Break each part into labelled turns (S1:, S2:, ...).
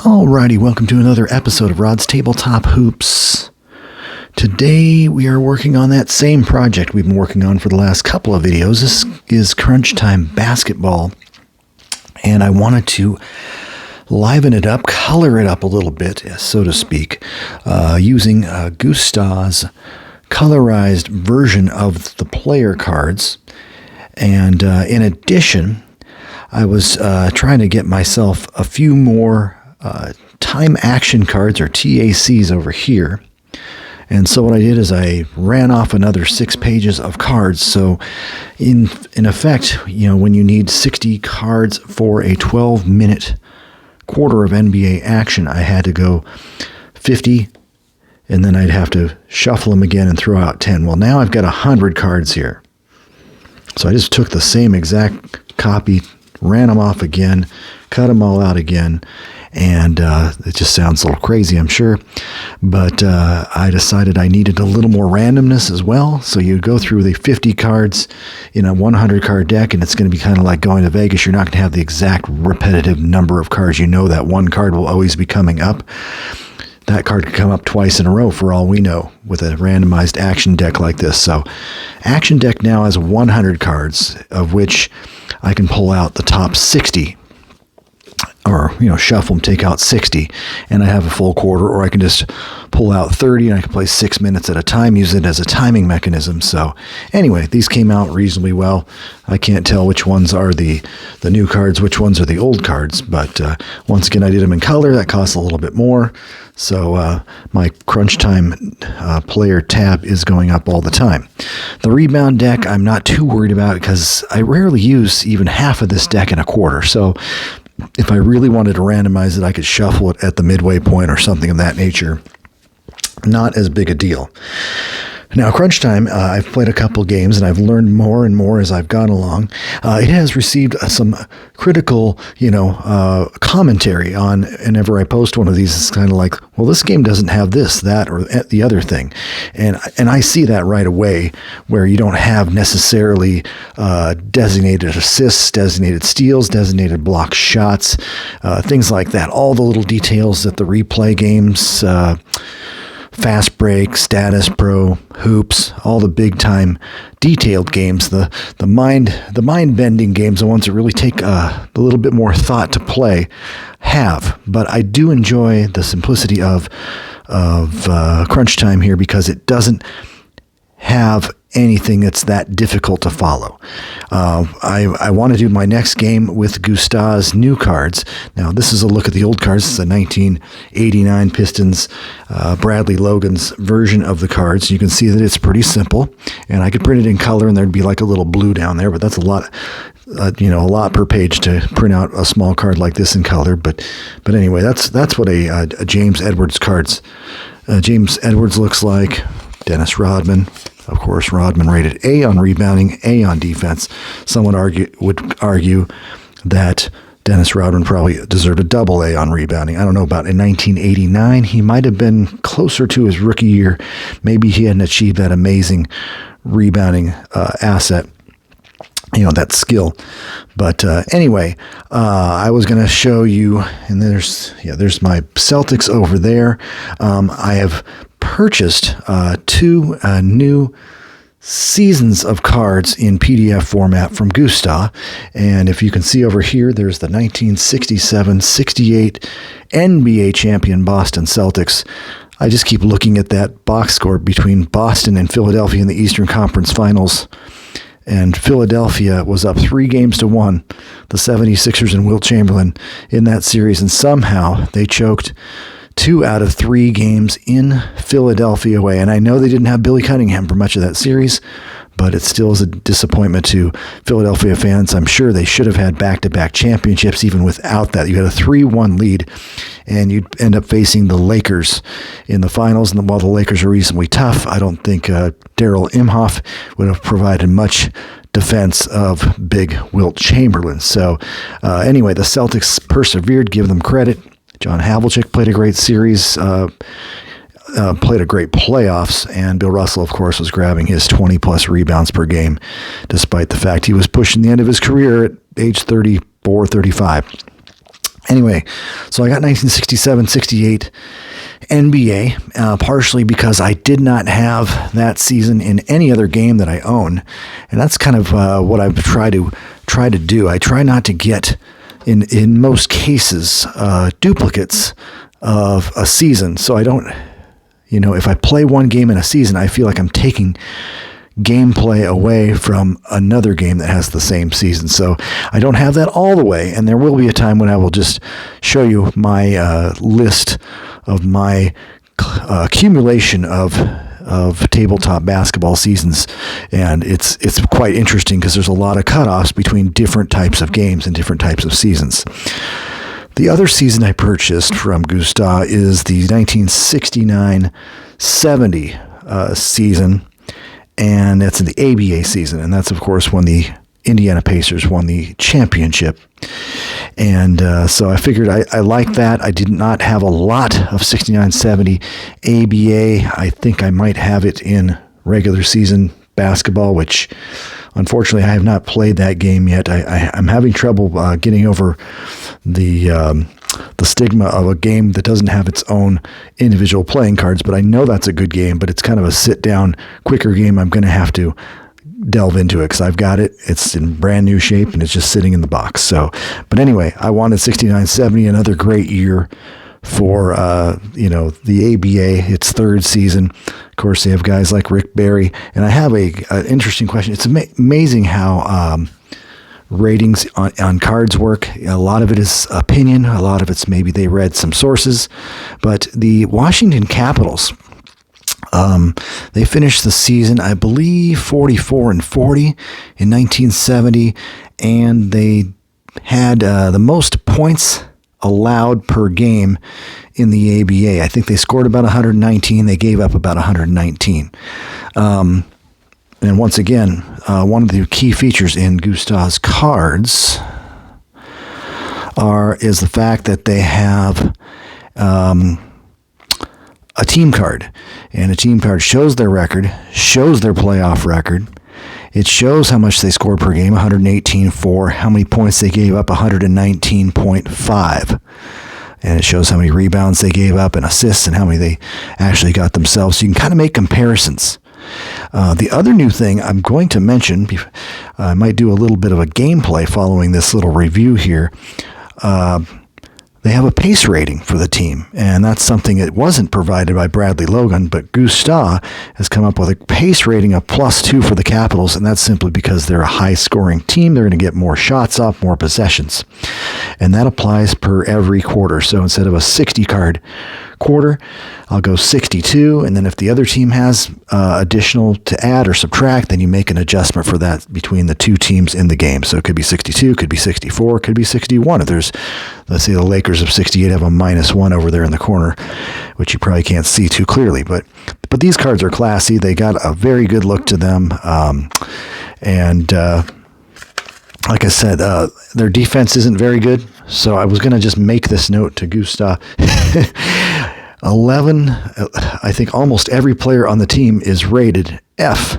S1: Alrighty, welcome to another episode of Rod's Tabletop Hoops. Today we are working on that same project we've been working on for the last couple of videos. This is Crunch Time Basketball, and I wanted to liven it up, color it up a little bit, so to speak, using Gustavo's colorized version of the player cards. And in addition, I was trying to get myself a few more time action cards, or TACs, over here. And so what I did is I ran off another 6 pages of cards. So in effect, when you need 60 cards for a 12-minute quarter of NBA action, I had to go 50, and then I'd have to shuffle them again and throw out 10. Well, now I've got 100 cards here. So I just took the same exact copy, ran them off again, cut them all out again, and it just sounds a little crazy, I'm sure, but I decided I needed a little more randomness as well. So you go through the 50 cards in a 100-card deck, and it's going to be kind of like going to Vegas. You're not going to have the exact repetitive number of cards. That one card will always be coming up. That card could come up twice in a row for all we know with a randomized action deck like this. So action deck now has 100 cards, of which I can pull out the top 60, or shuffle them, take out 60, and I have a full quarter. Or I can just pull out 30 and I can play 6 minutes at a time, use it as a timing mechanism. So anyway, these came out reasonably well. I can't tell which ones are the new cards, which ones are the old cards, but once again, I did them in color. That costs a little bit more. So my Crunch Time player tab is going up all the time. The rebound deck, I'm not too worried about because I rarely use even half of this deck in a quarter. So if I really wanted to randomize it, I could shuffle it at the midway point or something of that nature. Not as big a deal. Now, Crunch Time, I've played a couple games, and I've learned more and more as I've gone along. It has received some critical, commentary on, whenever I post one of these, it's kind of like, well, this game doesn't have this, that, or the other thing. And I see that right away, where you don't have necessarily designated assists, designated steals, designated block shots, things like that. All the little details that the replay games, Fast Break, Status Pro, Hoops, all the big time detailed games, the mind bending games, the ones that really take a little bit more thought to play, have. But I do enjoy the simplicity of Crunch Time here, because it doesn't have anything that's that difficult to follow. I want to do my next game with Gustavo's new cards. Now, this is a look at the old cards. It's a 1989 Pistons Bradley Logan's version of the cards. You can see that it's pretty simple, and I could print it in color, and there'd be like a little blue down there, but that's a lot per page to print out a small card like this in color. But anyway, that's what a James Edwards cards. James Edwards looks like. Dennis Rodman. Of course, Rodman rated A on rebounding, A on defense. Some would argue that Dennis Rodman probably deserved a double A on rebounding. I don't know about in 1989. He might have been closer to his rookie year. Maybe he hadn't achieved that amazing rebounding asset, that skill. But anyway, I was going to show you, and there's my Celtics over there. I have purchased 2 new seasons of cards in PDF format from Gustavo. And if you can see over here, there's the 1967-68 NBA champion Boston Celtics. I just keep looking at that box score between Boston and Philadelphia in the Eastern Conference Finals. And Philadelphia was up 3-1, the 76ers and Wilt Chamberlain in that series. And somehow they choked 2 out of 3 games in Philadelphia away. And I know they didn't have Billy Cunningham for much of that series, but it still is a disappointment to Philadelphia fans. I'm sure they should have had back-to-back championships even without that. You had a 3-1 lead, and you'd end up facing the Lakers in the finals. And while the Lakers are reasonably tough, I don't think Darryl Imhoff would have provided much defense of big Wilt Chamberlain. So anyway, the Celtics persevered, give them credit. John Havlicek played a great series, played a great playoffs, and Bill Russell, of course, was grabbing his 20-plus rebounds per game, despite the fact he was pushing the end of his career at age 34, 35. Anyway, so I got 1967-68 NBA, partially because I did not have that season in any other game that I own, and that's kind of what I've tried to do. I try not to get, in most cases, duplicates of a season. So I don't, if I play one game in a season, I feel like I'm taking gameplay away from another game that has the same season. So I don't have that all the way, and there will be a time when I will just show you my list of my accumulation of tabletop basketball seasons, and it's quite interesting because there's a lot of cutoffs between different types of games and different types of seasons. The other season I purchased from Gustavo is the 1969-70 season, and that's in the ABA season, and that's, of course, when the Indiana Pacers won the championship. And so I figured I liked that. I did not have a lot of 69-70 ABA. I think I might have it in regular season basketball, which unfortunately I have not played that game yet. I'm having trouble getting over the stigma of a game that doesn't have its own individual playing cards, but I know that's a good game, but it's kind of a sit-down, quicker game. I'm going to have to delve into it because I've got it. It's in brand new shape and it's just sitting in the box. So, but anyway, I wanted 69-70, another great year for, the ABA, its third season. Of course, they have guys like Rick Barry, and I have an interesting question. It's amazing how ratings on cards work. A lot of it is opinion. A lot of it's maybe they read some sources, but the Washington Capitals, they finished the season, I believe, 44-40 in 1970, and they had the most points allowed per game in the ABA. I think they scored about 119. They gave up about 119. And once again, one of the key features in Gustavo's cards is the fact that they have a team card. And a team card shows their record, shows their playoff record. It shows how much they scored per game, 118.4, how many points they gave up, 119.5. And it shows how many rebounds they gave up and assists and how many they actually got themselves. So you can kind of make comparisons. The other new thing I'm going to mention, I might do a little bit of a gameplay following this little review here. They have a pace rating for the team, and that's something that wasn't provided by Bradley Logan, but Gustavo has come up with a pace rating of +2 for the Capitals, and that's simply because they're a high-scoring team. They're going to get more shots off, more possessions, and that applies per every quarter. So instead of a 60-card quarter, I'll go 62, and then if the other team has additional to add or subtract, then you make an adjustment for that between the two teams in the game. So it could be 62, could be 64, could be 61. If there's, let's say the Lakers of 68 have a -1 over there in the corner, which you probably can't see too clearly, but these cards are classy. They got a very good look to them, and like I said, their defense isn't very good, so I was going to just make this note to Gustavo. 11, I think almost every player on the team is rated F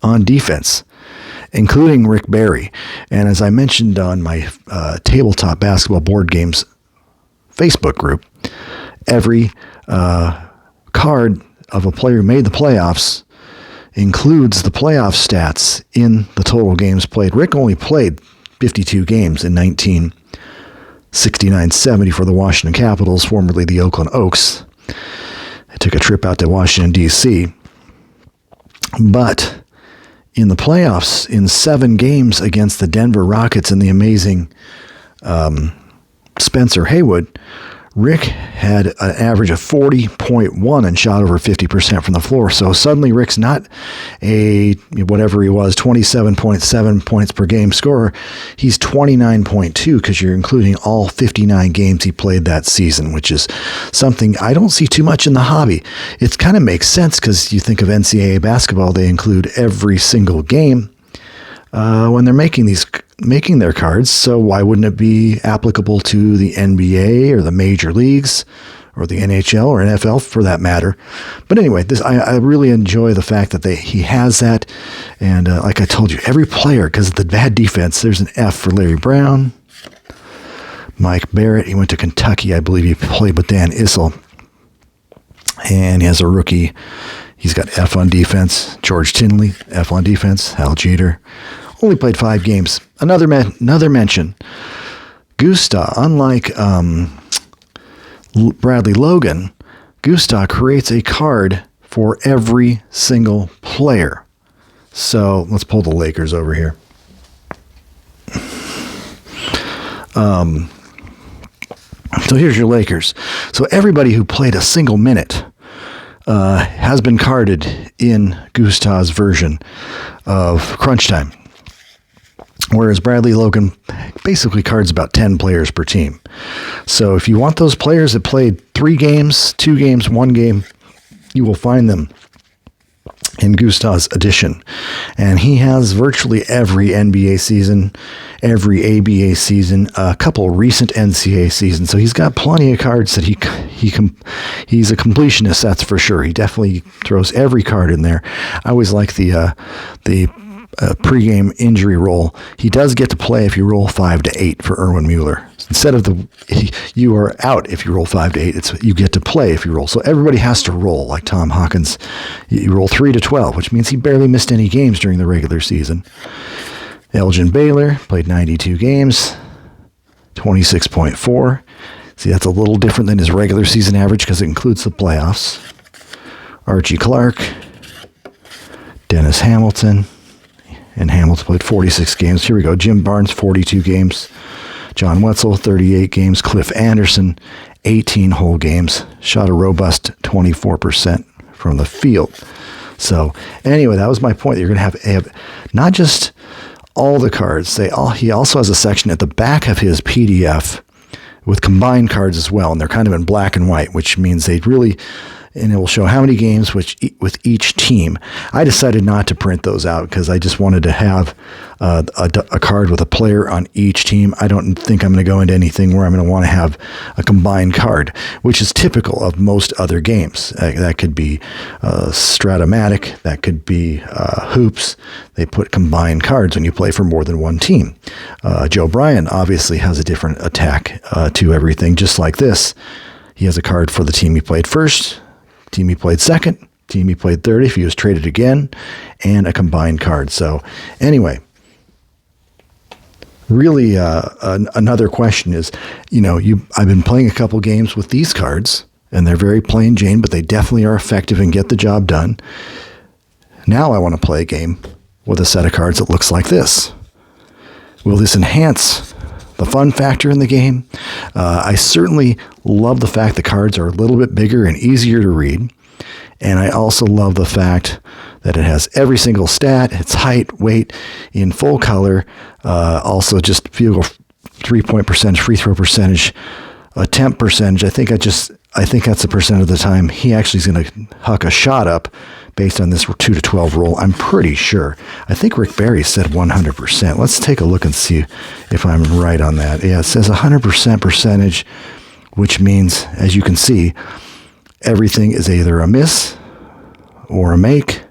S1: on defense, including Rick Barry. And as I mentioned on my Tabletop Basketball Board Games Facebook group, every card of a player who made the playoffs includes the playoff stats in the total games played. Rick only played 52 games in 1969-70 for the Washington Capitals, formerly the Oakland Oaks. I took a trip out to Washington, D.C. But in the playoffs, in 7 games against the Denver Rockets and the amazing Spencer Haywood, Rick had an average of 40.1 and shot over 50% from the floor. So suddenly Rick's not a, whatever he was, 27.7 points per game scorer. He's 29.2 because you're including all 59 games he played that season, which is something I don't see too much in the hobby. It kind of makes sense because you think of NCAA basketball, they include every single game when they're making their cards, so why wouldn't it be applicable to the NBA or the major leagues or the NHL or NFL for that matter? But anyway, I really enjoy the fact that he has that, and like I told you, every player, because of the bad defense, there's an F for Larry Brown, Mike Barrett, he went to Kentucky. I believe he played with Dan Issel. And he has a rookie. He's got F on defense. George Tinley, F on defense. Hal Jeter. Only played 5 games. Another mention. Gustavo, unlike Bradley Logan, Gustavo creates a card for every single player. So let's pull the Lakers over here. So here's your Lakers. So everybody who played a single minute has been carded in Gustavo's version of Crunch Time. Whereas Bradley Logan basically cards about 10 players per team. So if you want those players that played 3 games, 2 games, 1 game, you will find them in Gustavo's edition. And he has virtually every NBA season, every ABA season, a couple recent NCAA seasons. So he's got plenty of cards that he's a completionist, that's for sure. He definitely throws every card in there. I always like the pregame injury roll. He does get to play if you roll 5 to 8 for Erwin Mueller. Instead of you are out if you roll 5 to 8. It's you get to play if you roll. So everybody has to roll. Like Tom Hawkins, you roll 3 to 12, which means he barely missed any games during the regular season. Elgin Baylor played 92 games, 26.4. See, that's a little different than his regular season average because it includes the playoffs. Archie Clark, Dennis Hamilton. And Hamilton played 46 games. Here we go. Jim Barnes, 42 games. John Wetzel, 38 games. Cliff Anderson, 18 whole games. Shot a robust 24% from the field. So anyway, that was my point. You're going to have not just all the cards. He also has a section at the back of his PDF with combined cards as well. And they're kind of in black and white, which means they really... And it will show how many games with each team. I decided not to print those out because I just wanted to have a card with a player on each team. I don't think I'm going to go into anything where I'm going to want to have a combined card, which is typical of most other games. That could be Stratomatic. That could be Hoops. They put combined cards when you play for more than one team. Joe Bryan obviously has a different attack to everything, just like this. He has a card for the team he played first, team he played second, team he played third if he was traded again, and a combined card. So anyway, really another question is, I've been playing a couple games with these cards, and they're very plain Jane, but they definitely are effective and get the job done. Now I want to play a game with a set of cards that looks like this. Will this enhance the fun factor in the game? I certainly love the fact the cards are a little bit bigger and easier to read. And I also love the fact that it has every single stat, its height, weight in full color. Also just field goal 3-point percentage, free throw percentage, attempt percentage. I think that's the percent of the time he actually is going to huck a shot up based on this 2 to 12 roll. I'm pretty sure. I think Rick Barry said 100%. Let's take a look and see if I'm right on that. Yeah, it says 100% percentage, which means, as you can see, everything is either a miss or a make.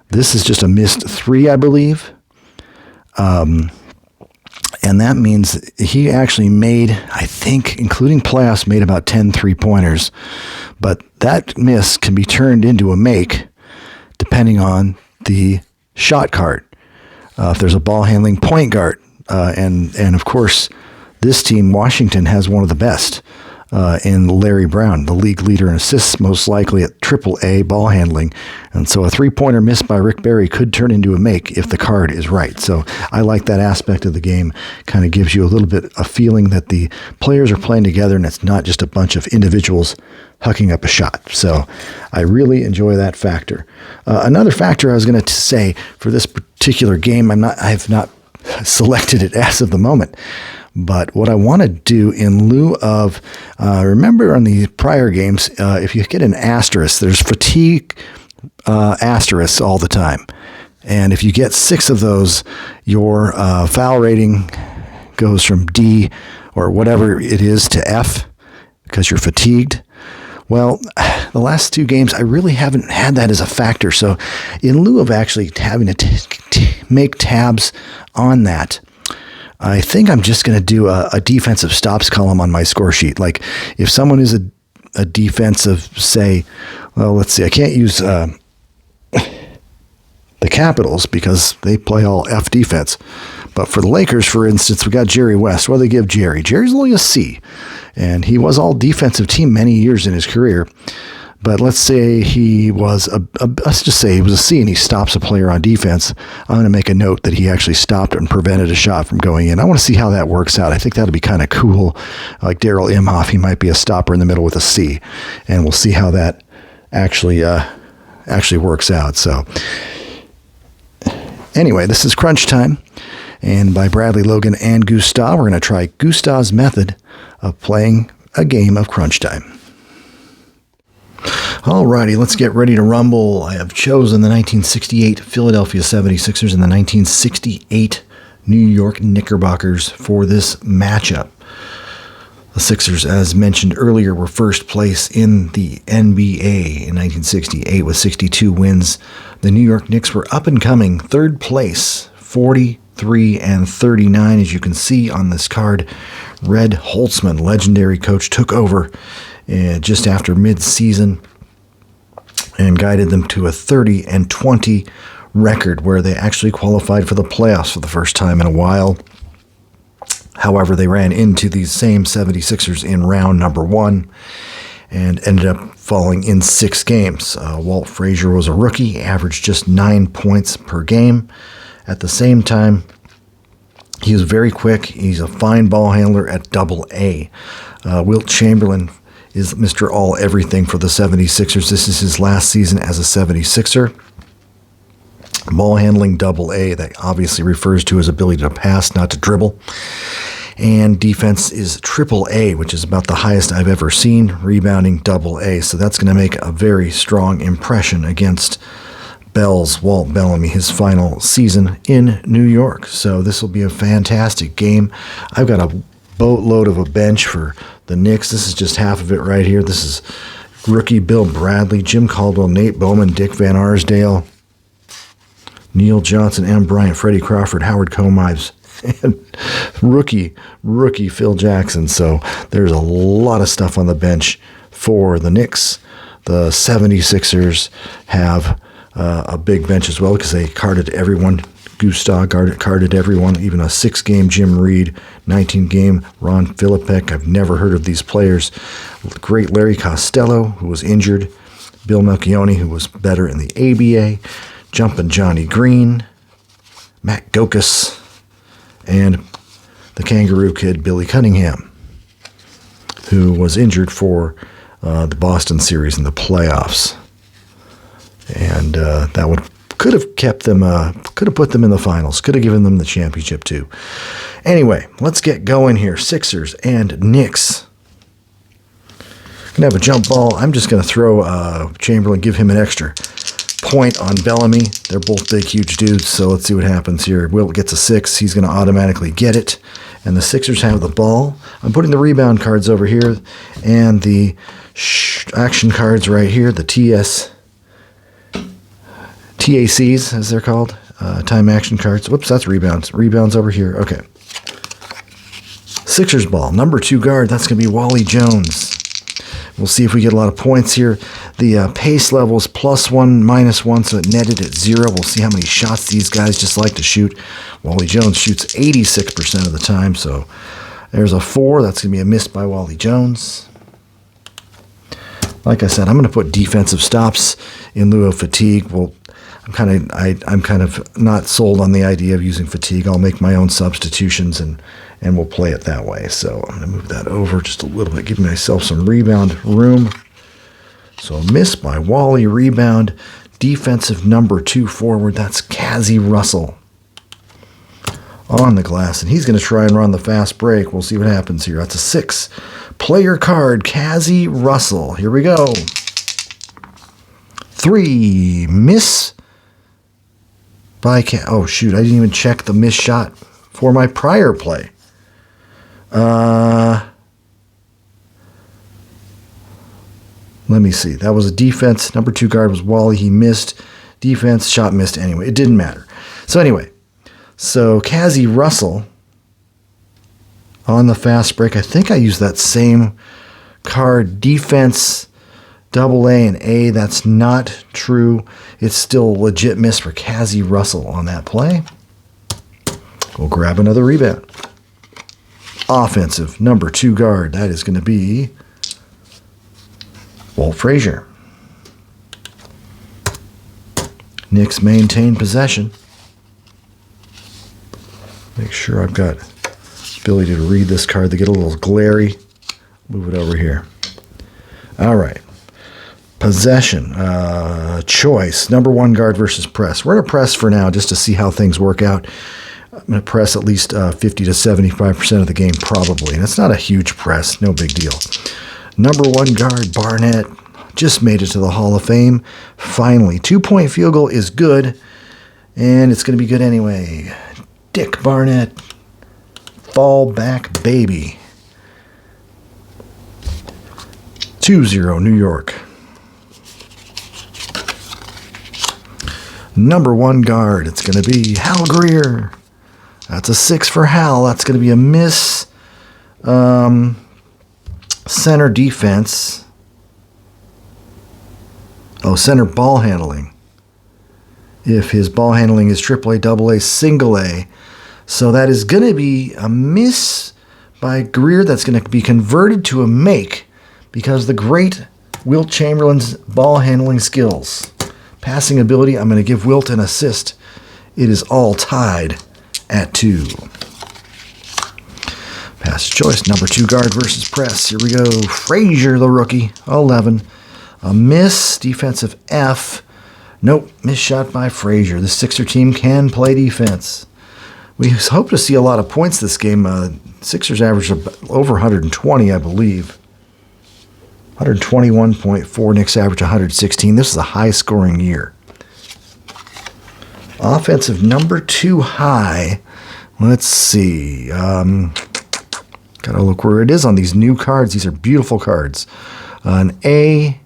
S1: This is just a missed 3, I believe. And that means he actually made, I think, including playoffs, made about 10 3-pointers. But that miss can be turned into a make depending on the shot card. If there's a ball handling point guard. And of course, this team, Washington, has one of the best in Larry Brown, the league leader in assists, most likely at AAA ball handling. And so a 3-pointer missed by Rick Barry could turn into a make if the card is right. So I like that aspect of the game. Kind of gives you a little bit a feeling that the players are playing together and it's not just a bunch of individuals hucking up a shot. So I really enjoy that factor. Another factor I was going to say for this particular game, I have not selected it as of the moment. But what I want to do in lieu of, remember on the prior games, if you get an asterisk, there's fatigue asterisks all the time. And if you get 6 of those, your foul rating goes from D or whatever it is to F because you're fatigued. Well, the last 2 games, I really haven't had that as a factor. So in lieu of actually having to make tabs on that, I think I'm just going to do a defensive stops column on my score sheet. Like if someone is a defensive, say, well, let's see, I can't use the Capitals because they play all F defense. But for the Lakers, for instance, we got Jerry West. What do they give Jerry? Jerry's only a C. And he was all defensive team many years in his career. But let's say he was let's just say he was a C and he stops a player on defense. I'm going to make a note that he actually stopped and prevented a shot from going in. I want to see how that works out. I think that'll be kind of cool. Like Daryl Imhoff, he might be a stopper in the middle with a C. And we'll see how that actually works out. So anyway, this is Crunch Time. And by Bradley Logan and Gustavo, we're going to try Gustavo's method of playing a game of Crunch Time. Alrighty, let's get ready to rumble. I have chosen the 1968 Philadelphia 76ers and the 1968 New York Knickerbockers for this matchup. The Sixers, as mentioned earlier, were first place in the NBA in 1968 with 62 wins. The New York Knicks were up and coming, third place, 43-39. As you can see on this card, Red Holtzman, legendary coach, took over just after mid-season and guided them to a 30-20 record where they actually qualified for the playoffs for the first time in a while. However, they ran into these same 76ers in round number 1 and ended up falling in 6 games. Walt Frazier was a rookie, averaged just 9 points per game. At the same time, he was very quick. He's a fine ball handler at AA. Wilt Chamberlain is Mr. All-Everything for the 76ers. This is his last season as a 76er. Ball handling AA, that obviously refers to his ability to pass, not to dribble. And defense is AAA, which is about the highest I've ever seen, rebounding AA. So that's going to make a very strong impression against Walt Bellamy, his final season in New York. So this will be a fantastic game. I've got a boatload of a bench for the Knicks. This is just half of it right here. This is rookie Bill Bradley, Jim Caldwell, Nate Bowman, Dick Van Arsdale, Neil Johnson, M. Bryant, Freddie Crawford, Howard Comives, and rookie Phil Jackson. So there's a lot of stuff on the bench for the Knicks. The 76ers have a big bench as well because they carded everyone. Gustavo carded everyone, even a 6-game Jim Reed, 19-game Ron Filipek. I've never heard of these players. Great Larry Costello, who was injured. Bill Melchione, who was better in the ABA. Jumpin' Johnny Green. Matt Gokus. And the Kangaroo Kid, Billy Cunningham, who was injured for the Boston series in the playoffs. And that could have kept them, could have put them in the finals, could have given them the championship too. Anyway, let's get going here. Sixers and Knicks. Gonna have a jump ball. I'm just gonna throw Chamberlain, give him an extra point on Bellamy. They're both big, huge dudes, so let's see what happens here. Wilt gets a 6. He's gonna automatically get it, and the Sixers have the ball. I'm putting the rebound cards over here, and the action cards right here. The TACs, as they're called, time action cards. Whoops, that's rebounds. Rebounds over here. Okay. Sixers ball, number 2 guard. That's going to be Wally Jones. We'll see if we get a lot of points here. The pace level is +1, -1, so it netted at 0. We'll see how many shots these guys just like to shoot. Wally Jones shoots 86% of the time, so there's a 4. That's going to be a miss by Wally Jones. Like I said, I'm going to put defensive stops in lieu of fatigue. Well, I'm kind of not sold on the idea of using fatigue. I'll make my own substitutions and we'll play it that way. So I'm going to move that over just a little bit, give myself some rebound room. So a miss by Wally, rebound. Defensive number 2 forward, that's Cazzie Russell on the glass. And he's going to try and run the fast break. We'll see what happens here. That's a 6. Player card, Cazzie Russell. Here we go. 3, miss. Oh, shoot, I didn't even check the missed shot for my prior play. Let me see. That was a defense. Number 2 guard was Wally. He missed. Defense, shot missed anyway. It didn't matter. So anyway, Cazzie Russell on the fast break. I think I used that same card, defense, AA and A. That's not true. It's still a legit miss for Cassie Russell on that play. We'll grab another rebound. Offensive, number 2 guard. That is going to be Walt Frazier. Knicks maintain possession. Make sure I've got ability to read this card. They get a little glary. Move it over here. All right. Possession. Choice. Number 1 guard versus press. We're going to press for now just to see how things work out. I'm going to press at least 50 to 75% of the game probably. And it's not a huge press. No big deal. Number 1 guard, Barnett. Just made it to the Hall of Fame. Finally. 2-point field goal is good. And it's going to be good anyway. Dick Barnett. Fall back baby. 2-0 New York. Number 1 guard. It's going to be Hal Greer. That's a 6 for Hal. That's going to be a miss. Center defense. Oh, center ball handling. If his ball handling is AAA, AA, single A. So that is going to be a miss by Greer. That's going to be converted to a make because the great Wilt Chamberlain's ball handling skills. Passing ability, I'm going to give Wilt an assist. It is all tied at 2. Pass choice, number 2 guard versus press. Here we go. Frazier, the rookie, 11. A miss, defensive F. Nope, missed shot by Frazier. The Sixer team can play defense. We hope to see a lot of points this game. Sixers averaged over 120, I believe. 121.4, Knicks average 116. This is a high-scoring year. Offensive number 2 high. Let's see. Gotta look where it is on these new cards. These are beautiful cards. An A,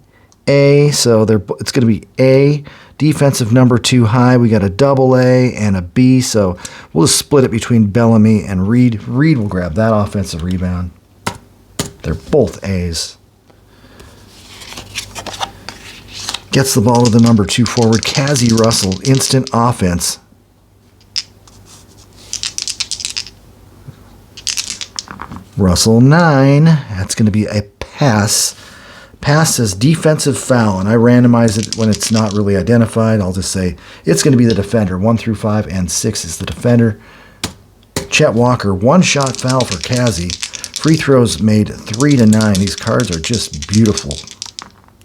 S1: so it's going to be A. Defensive number 2 high. We got a AA and a B, so we'll just split it between Bellamy and Reed. Reed will grab that offensive rebound. They're both A's. Gets the ball to the number 2 forward, Cassie Russell. Instant offense. Russell 9. That's going to be a pass. Pass says defensive foul, and I randomize it when it's not really identified. I'll just say it's going to be the defender. 1 through 5 and 6 is the defender. Chet Walker, 1-shot foul for Cassie. Free throws made 3 to 9. These cards are just beautiful.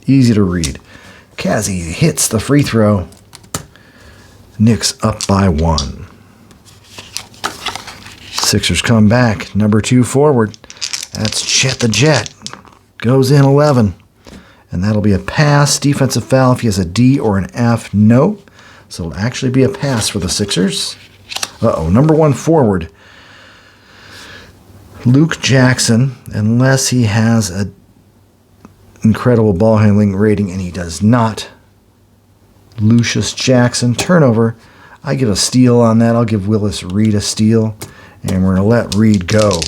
S1: Easy to read. Cassie hits the free throw. Knicks up by 1. Sixers come back. Number 2 forward. That's Chet the Jet. Goes in 11. And that'll be a pass. Defensive foul if he has a D or an F. No. So it'll actually be a pass for the Sixers. Number 1 forward. Luke Jackson, unless he has a incredible ball handling rating, and he does not. Lucius Jackson, turnover. I get a steal on that. I'll give Willis Reed a steal, and we're going to let Reed go.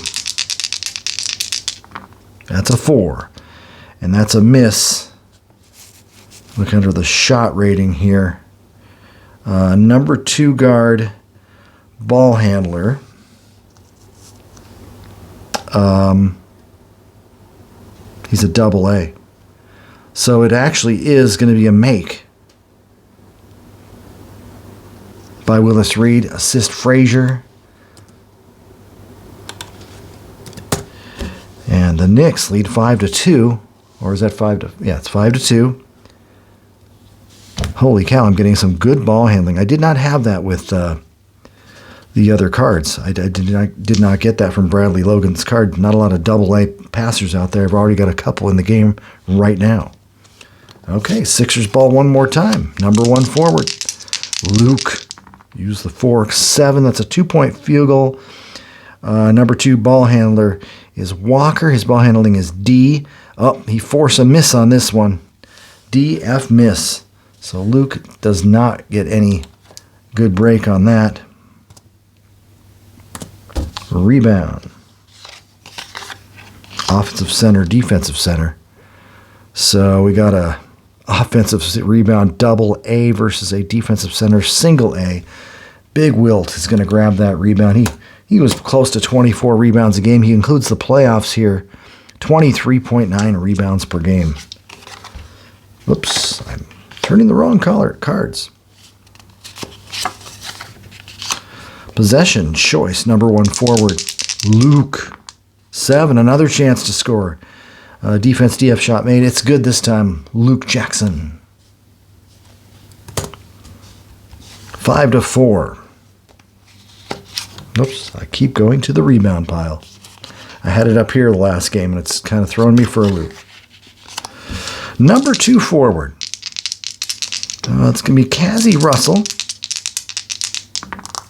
S1: That's a 4, and that's a miss. Look under the shot rating here. Number 2 guard, ball handler. He's a AA. So it actually is going to be a make by Willis Reed. Assist Frazier. And the Knicks lead 5-2. Or is that 5-? Yeah, it's 5-2. Holy cow, I'm getting some good ball handling. I did not have that with the other cards. I did not get that from Bradley Logan's card. Not a lot of AA passers out there. I've already got a couple in the game right now. Okay, Sixers ball one more time. Number 1 forward, Luke. Use the fork. 7. That's a 2-point field goal. Number 2 ball handler is Walker. His ball handling is D. Oh, he forced a miss on this one. D, F, miss. So Luke does not get any good break on that. Rebound. offensive center, defensive center. So we got a offensive rebound double A versus a defensive center single A. Big Wilt is going to grab that rebound. He was close to 24 rebounds a game. He includes the playoffs here. 23.9 rebounds per game. Whoops, I'm turning the wrong cards. Possession choice, number 1 forward, Luke. 7, another chance to score. Defense DF shot made. It's good this time. Luke Jackson. 5-4. Oops, I keep going to the rebound pile. I had it up here the last game, and it's kind of throwing me for a loop. Number 2 forward. It's going to be Cassie Russell.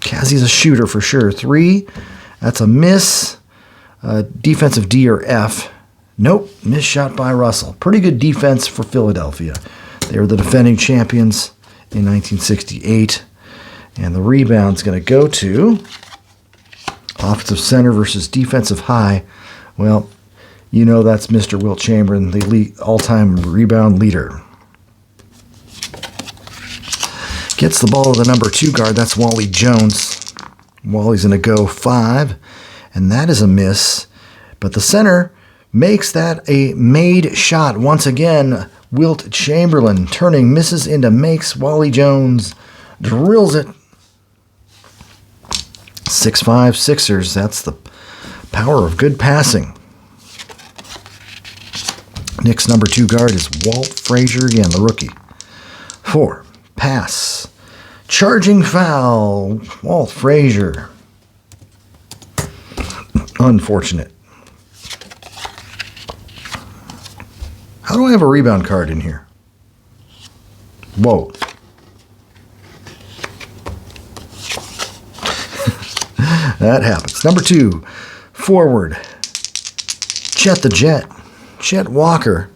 S1: Cassie's a shooter for sure. 3, that's a miss. Defensive D or F. Nope, missed shot by Russell. Pretty good defense for Philadelphia. They were the defending champions in 1968. And the rebound's going to go to offensive center versus defensive high. Well, you know that's Mr. Wilt Chamberlain, the all-time rebound leader. Gets the ball to the number 2 guard. That's Wally Jones. Wally's going to go 5, and that is a miss. But the center makes that a made shot. Once again, Wilt Chamberlain turning misses into makes. Wally Jones drills it. 6'5", Sixers. That's the power of good passing. Knicks number 2 guard is Walt Frazier again, the rookie. 4, pass. Charging foul. Walt Frazier. Unfortunate. How do I have a rebound card in here? Whoa. That happens. Number 2, forward. Chet the Jet. Chet Walker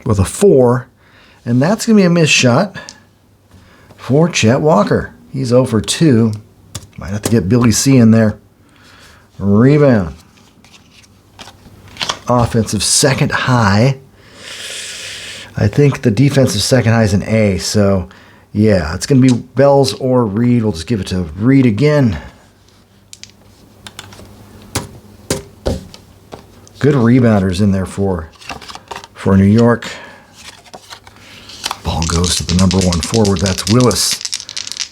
S1: with a 4. And that's going to be a missed shot for Chet Walker. He's 0 for 2. Might have to get Billy C in there. Rebound. Offensive second high. I think the defensive second high is an A. So, yeah, it's going to be Bells or Reed. We'll just give it to Reed again. Good rebounders in there for New York. Ball goes to the number 1 forward. That's Willis,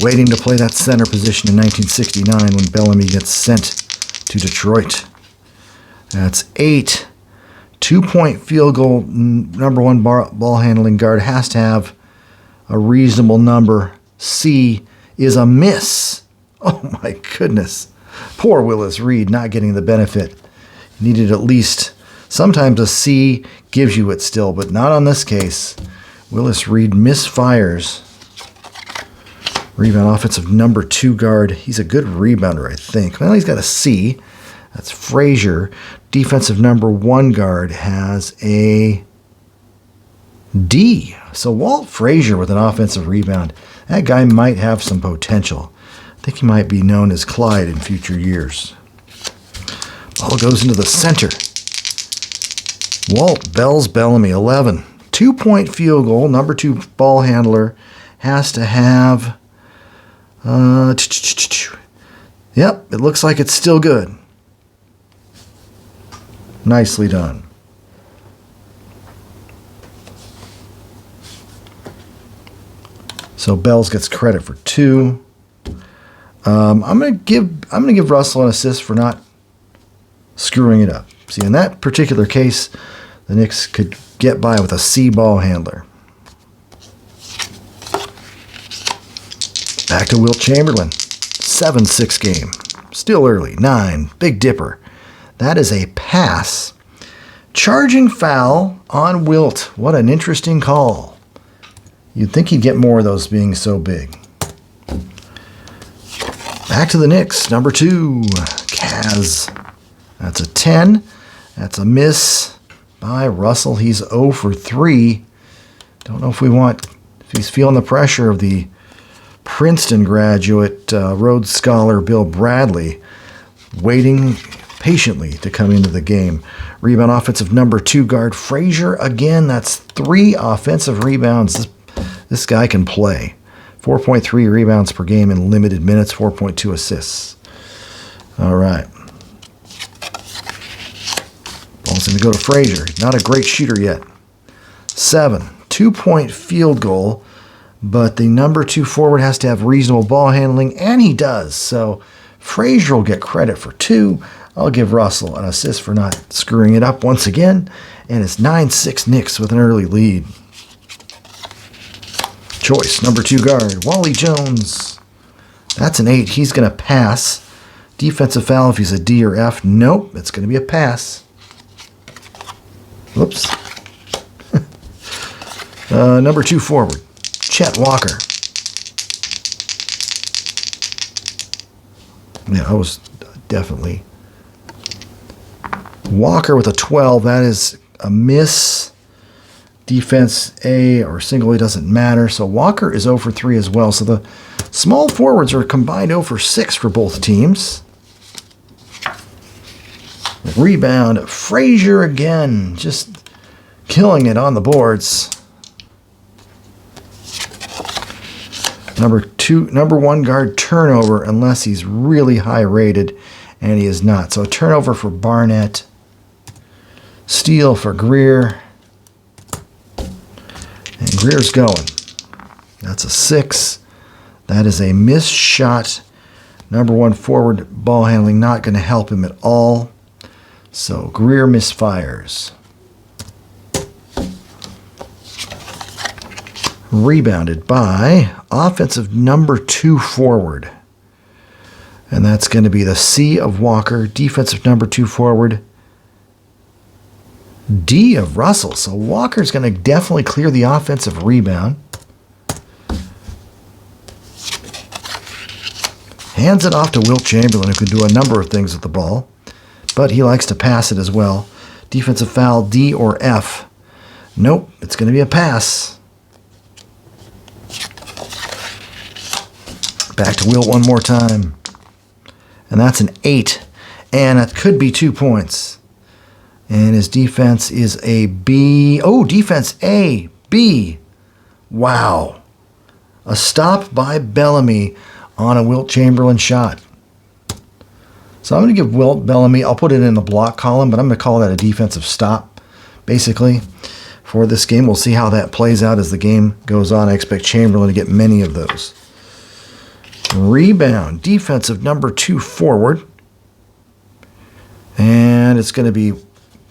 S1: waiting to play that center position in 1969 when Bellamy gets sent to Detroit. That's 8. 2-point field goal. Number 1 ball handling guard has to have a reasonable number. C is a miss. Oh my goodness. Poor Willis Reed not getting the benefit. Needed at least, sometimes a C gives you it still, but not on this case. Willis Reed misfires. Rebound offensive number 2 guard. He's a good rebounder, I think. Well, he's got a C. That's Frazier. Defensive number 1 guard has a D. So Walt Frazier with an offensive rebound. That guy might have some potential. I think he might be known as Clyde in future years. Ball goes into the center. Walt Bells Bellamy, 11. 2-point field goal. Number 2 ball handler has to have... Yep, it looks like it's still good. Nicely done. So Bells gets credit for 2. I'm gonna give Russell an assist for not screwing it up. See, in that particular case, the Knicks could get by with a C ball handler. Back to Wilt Chamberlain. 7-6 game. Still early. 9. Big Dipper. That is a pass. Charging foul on Wilt. What an interesting call. You'd think he'd get more of those being so big. Back to the Knicks. Number 2, Kaz. That's a 10. That's a miss by Russell. He's 0 for 3. Don't know if he's feeling the pressure of the Princeton graduate, Rhodes Scholar Bill Bradley, waiting patiently to come into the game. Rebound offensive number 2 guard Frazier. Again, that's 3 offensive rebounds. This guy can play. 4.3 rebounds per game in limited minutes, 4.2 assists. All right. Ball's going to go to Frazier. Not a great shooter yet. 7. 2-point field goal, but the number 2 forward has to have reasonable ball handling, and he does. So Frazier will get credit for 2. I'll give Russell an assist for not screwing it up once again. And it's 9-6 Knicks with an early lead. Choice, number 2 guard, Wally Jones. That's an 8. He's going to pass. Defensive foul if he's a D or F. Nope, it's going to be a pass. Whoops. Number 2 forward, Chet Walker. Yeah, I was definitely. Walker with a 12. That is a miss. Defense A or single A doesn't matter. So Walker is 0 for 3 as well. So the small forwards are combined 0 for 6 for both teams. Rebound, Frazier again, just killing it on the boards. Number 1 guard turnover, unless he's really high rated, and he is not. So a turnover for Barnett. Steal for Greer. And Greer's going. That's a 6. That is a missed shot. Number 1 forward ball handling not going to help him at all. So Greer misfires. Rebounded by offensive number 2 forward. And that's going to be the C of Walker. Defensive number 2 forward, D of Russell. So Walker's going to definitely clear the offensive rebound. Hands it off to Wilt Chamberlain, who can do a number of things with the ball, but he likes to pass it as well. Defensive foul, D or F. Nope, it's going to be a pass. Back to Wilt one more time. And that's an 8. And it could be 2 points. And his defense is a B. Oh, defense A, B. Wow. A stop by Bellamy on a Wilt Chamberlain shot. So I'm going to give Wilt Bellamy, I'll put it in the block column, but I'm going to call that a defensive stop, basically, for this game. We'll see how that plays out as the game goes on. I expect Chamberlain to get many of those. Rebound, defensive number 2 forward. And it's going to be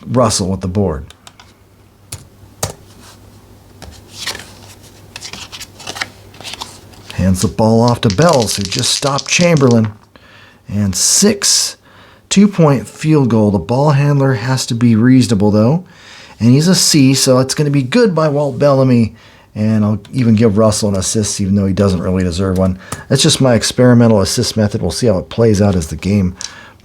S1: Russell with the board. Hands the ball off to Bells, who just stopped Chamberlain. And 6, 2-point field goal. The ball handler has to be reasonable, though. And he's a C, so it's going to be good by Walt Bellamy. And I'll even give Russell an assist, even though he doesn't really deserve one. That's just my experimental assist method. We'll see how it plays out as the game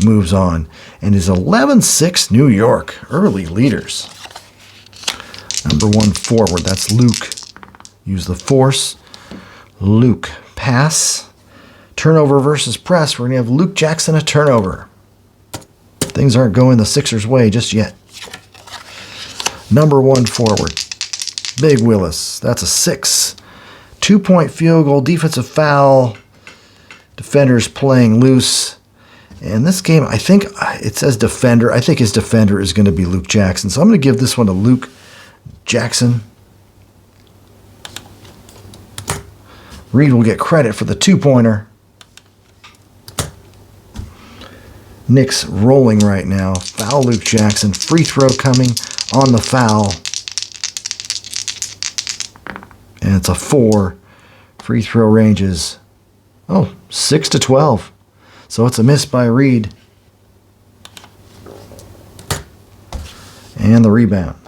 S1: moves on. And is 11-6 New York. Early leaders. Number 1 forward, that's Luke. Use the force. Luke, pass. Turnover versus press. We're going to have Luke Jackson a turnover. Things aren't going the Sixers' way just yet. Number 1 forward, Big Willis. That's a 6. 2-point field goal, defensive foul. Defenders playing loose. And this game, I think it says defender. I think his defender is going to be Luke Jackson. So I'm going to give this one to Luke Jackson. Reed will get credit for the 2-pointer. Knicks rolling right now. Foul Luke Jackson. Free throw coming on the foul. And it's a 4. Free throw ranges. 6 to 12. So it's a miss by Reed. And the rebound.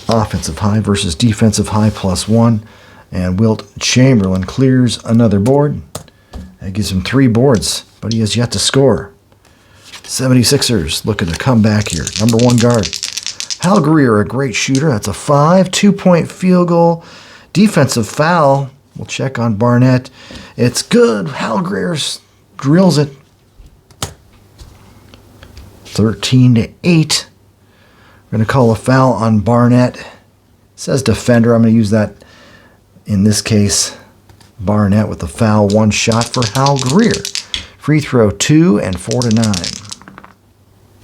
S1: Offensive high versus defensive high +1. And Wilt Chamberlain clears another board. That gives him 3 boards, but he has yet to score. 76ers looking to come back here. Number 1 guard, Hal Greer, a great shooter. That's a 5. 2-point field goal. Defensive foul. We'll check on Barnett. It's good. Hal Greer drills it. 13-8. We're going to call a foul on Barnett. It says defender. I'm going to use that, in this case, Barnett with the foul. One shot for Hal Greer. Free throw 2 and 4-9.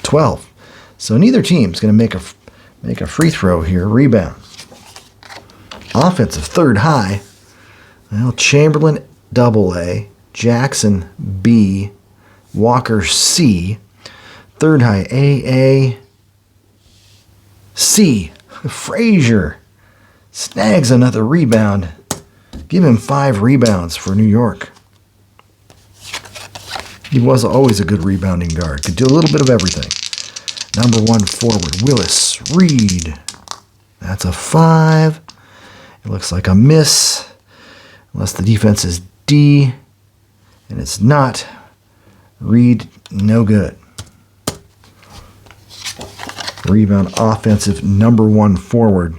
S1: 12. So neither team's going to make a free throw here. Rebound. Offensive third high. Well, Chamberlain AA, Jackson B, Walker C. Third high AA, C. Frazier snags another rebound. Give him 5 rebounds for New York. He was always a good rebounding guard. Could do a little bit of everything. Number 1 forward, Willis Reed. That's a 5. It looks like a miss. Unless the defense is D. And it's not. Reed, no good. Rebound offensive, number 1 forward.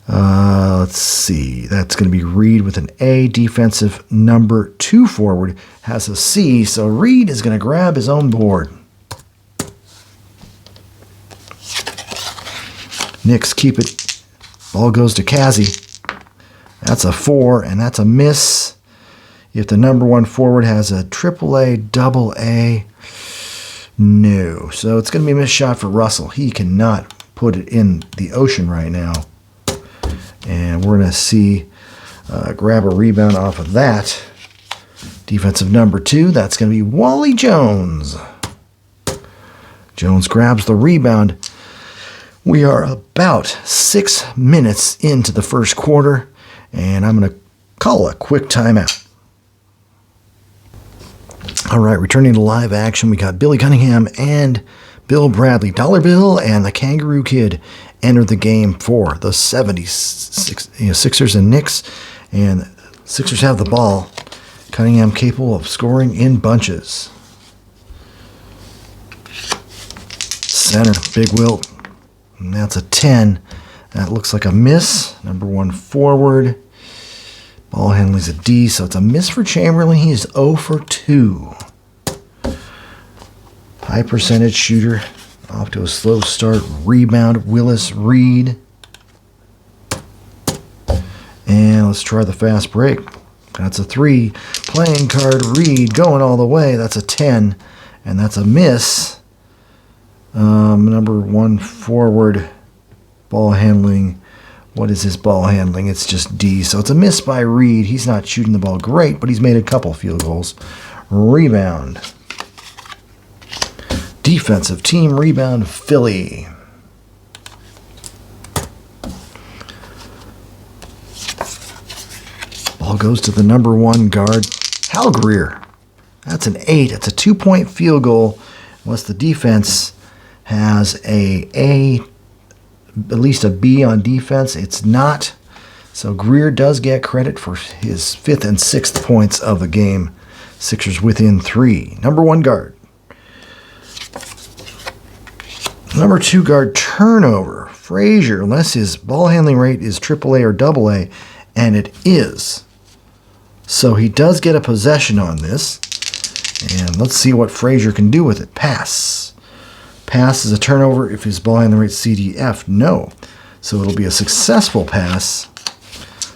S1: Let's see. That's going to be Reed with an A. Defensive number 2 forward has a C. So Reed is going to grab his own board. Knicks keep it. Ball goes to Kazi. That's a 4, and that's a miss. If the number 1 forward has a AAA, AA, no. So it's going to be a missed shot for Russell. He cannot put it in the ocean right now. And we're going to see grab a rebound off of that. Defensive number 2, that's going to be Wally Jones. Jones grabs the rebound. We are about 6 minutes into the first quarter, and I'm going to call a quick timeout. All right, returning to live action, we got Billy Cunningham and Bill Bradley. Dollar Bill and the Kangaroo Kid enter the game for the 76ers and Knicks, and Sixers have the ball. Cunningham capable of scoring in bunches. Center, Big Wilt. And that's a 10. That looks like a miss. Number 1 forward. Ball handling's a D, so it's a miss for Chamberlain. He is 0 for 2. High percentage shooter. Off to a slow start. Rebound, Willis Reed. And let's try the fast break. That's a 3. Playing card, Reed going all the way. That's a 10. And that's a miss. Number 1 forward. Ball handling. What is his ball handling? It's just D. So it's a miss by Reed. He's not shooting the ball great, but he's made a couple field goals. Rebound. Defensive team rebound, Philly. Ball goes to the number 1 guard, Hal Greer. That's an 8. It's a 2-point field goal. Unless the defense has at least a B on defense. It's not. So Greer does get credit for his 5th and 6th points of the game. Sixers within 3. Number 1 guard. Number 2 guard, turnover. Frazier, unless his ball handling rate is AAA or AA, and it is. So he does get a possession on this. And let's see what Frazier can do with it. Pass. Pass is a turnover if his ball handling rate is CDF. No. So it'll be a successful pass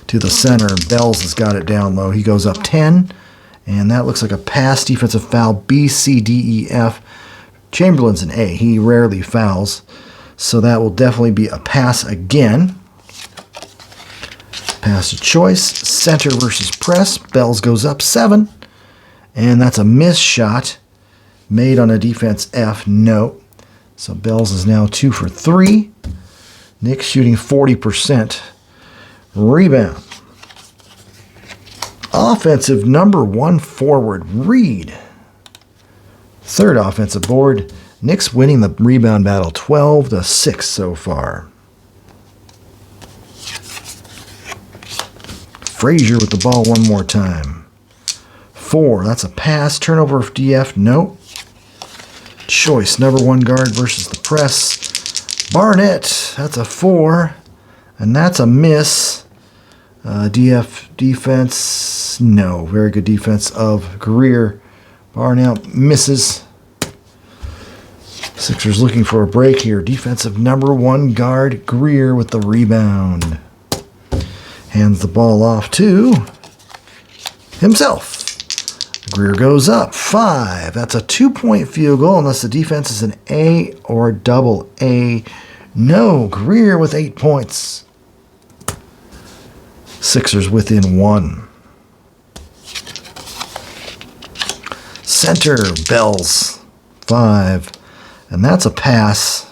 S1: to the center. Bells has got it down low. He goes up 10. And that looks like a pass. Defensive foul. B, C, D, E, F. Chamberlain's an A. He rarely fouls. So that will definitely be a pass again. Pass to choice. Center versus press. Bells goes up 7. And that's a missed shot. Made on a defense F. No. So Bells is now 2 for 3. Knicks shooting 40%. Rebound. Offensive number 1 forward, Reed. 3rd offensive board. Knicks winning the rebound battle 12-6 so far. Frazier with the ball one more time. 4. That's a pass. Turnover of DF. Nope. Choice, number 1 guard versus the press. Barnett, that's a 4. And that's a miss. DF defense, no. Very good defense of Greer. Barnett misses. Sixers looking for a break here. Defensive number 1 guard Greer with the rebound. Hands the ball off to himself. Greer goes up. 5. That's a 2-point field goal unless the defense is an A or double A. No. Greer with 8 points. Sixers within 1. Center, Bells. 5. And that's a pass.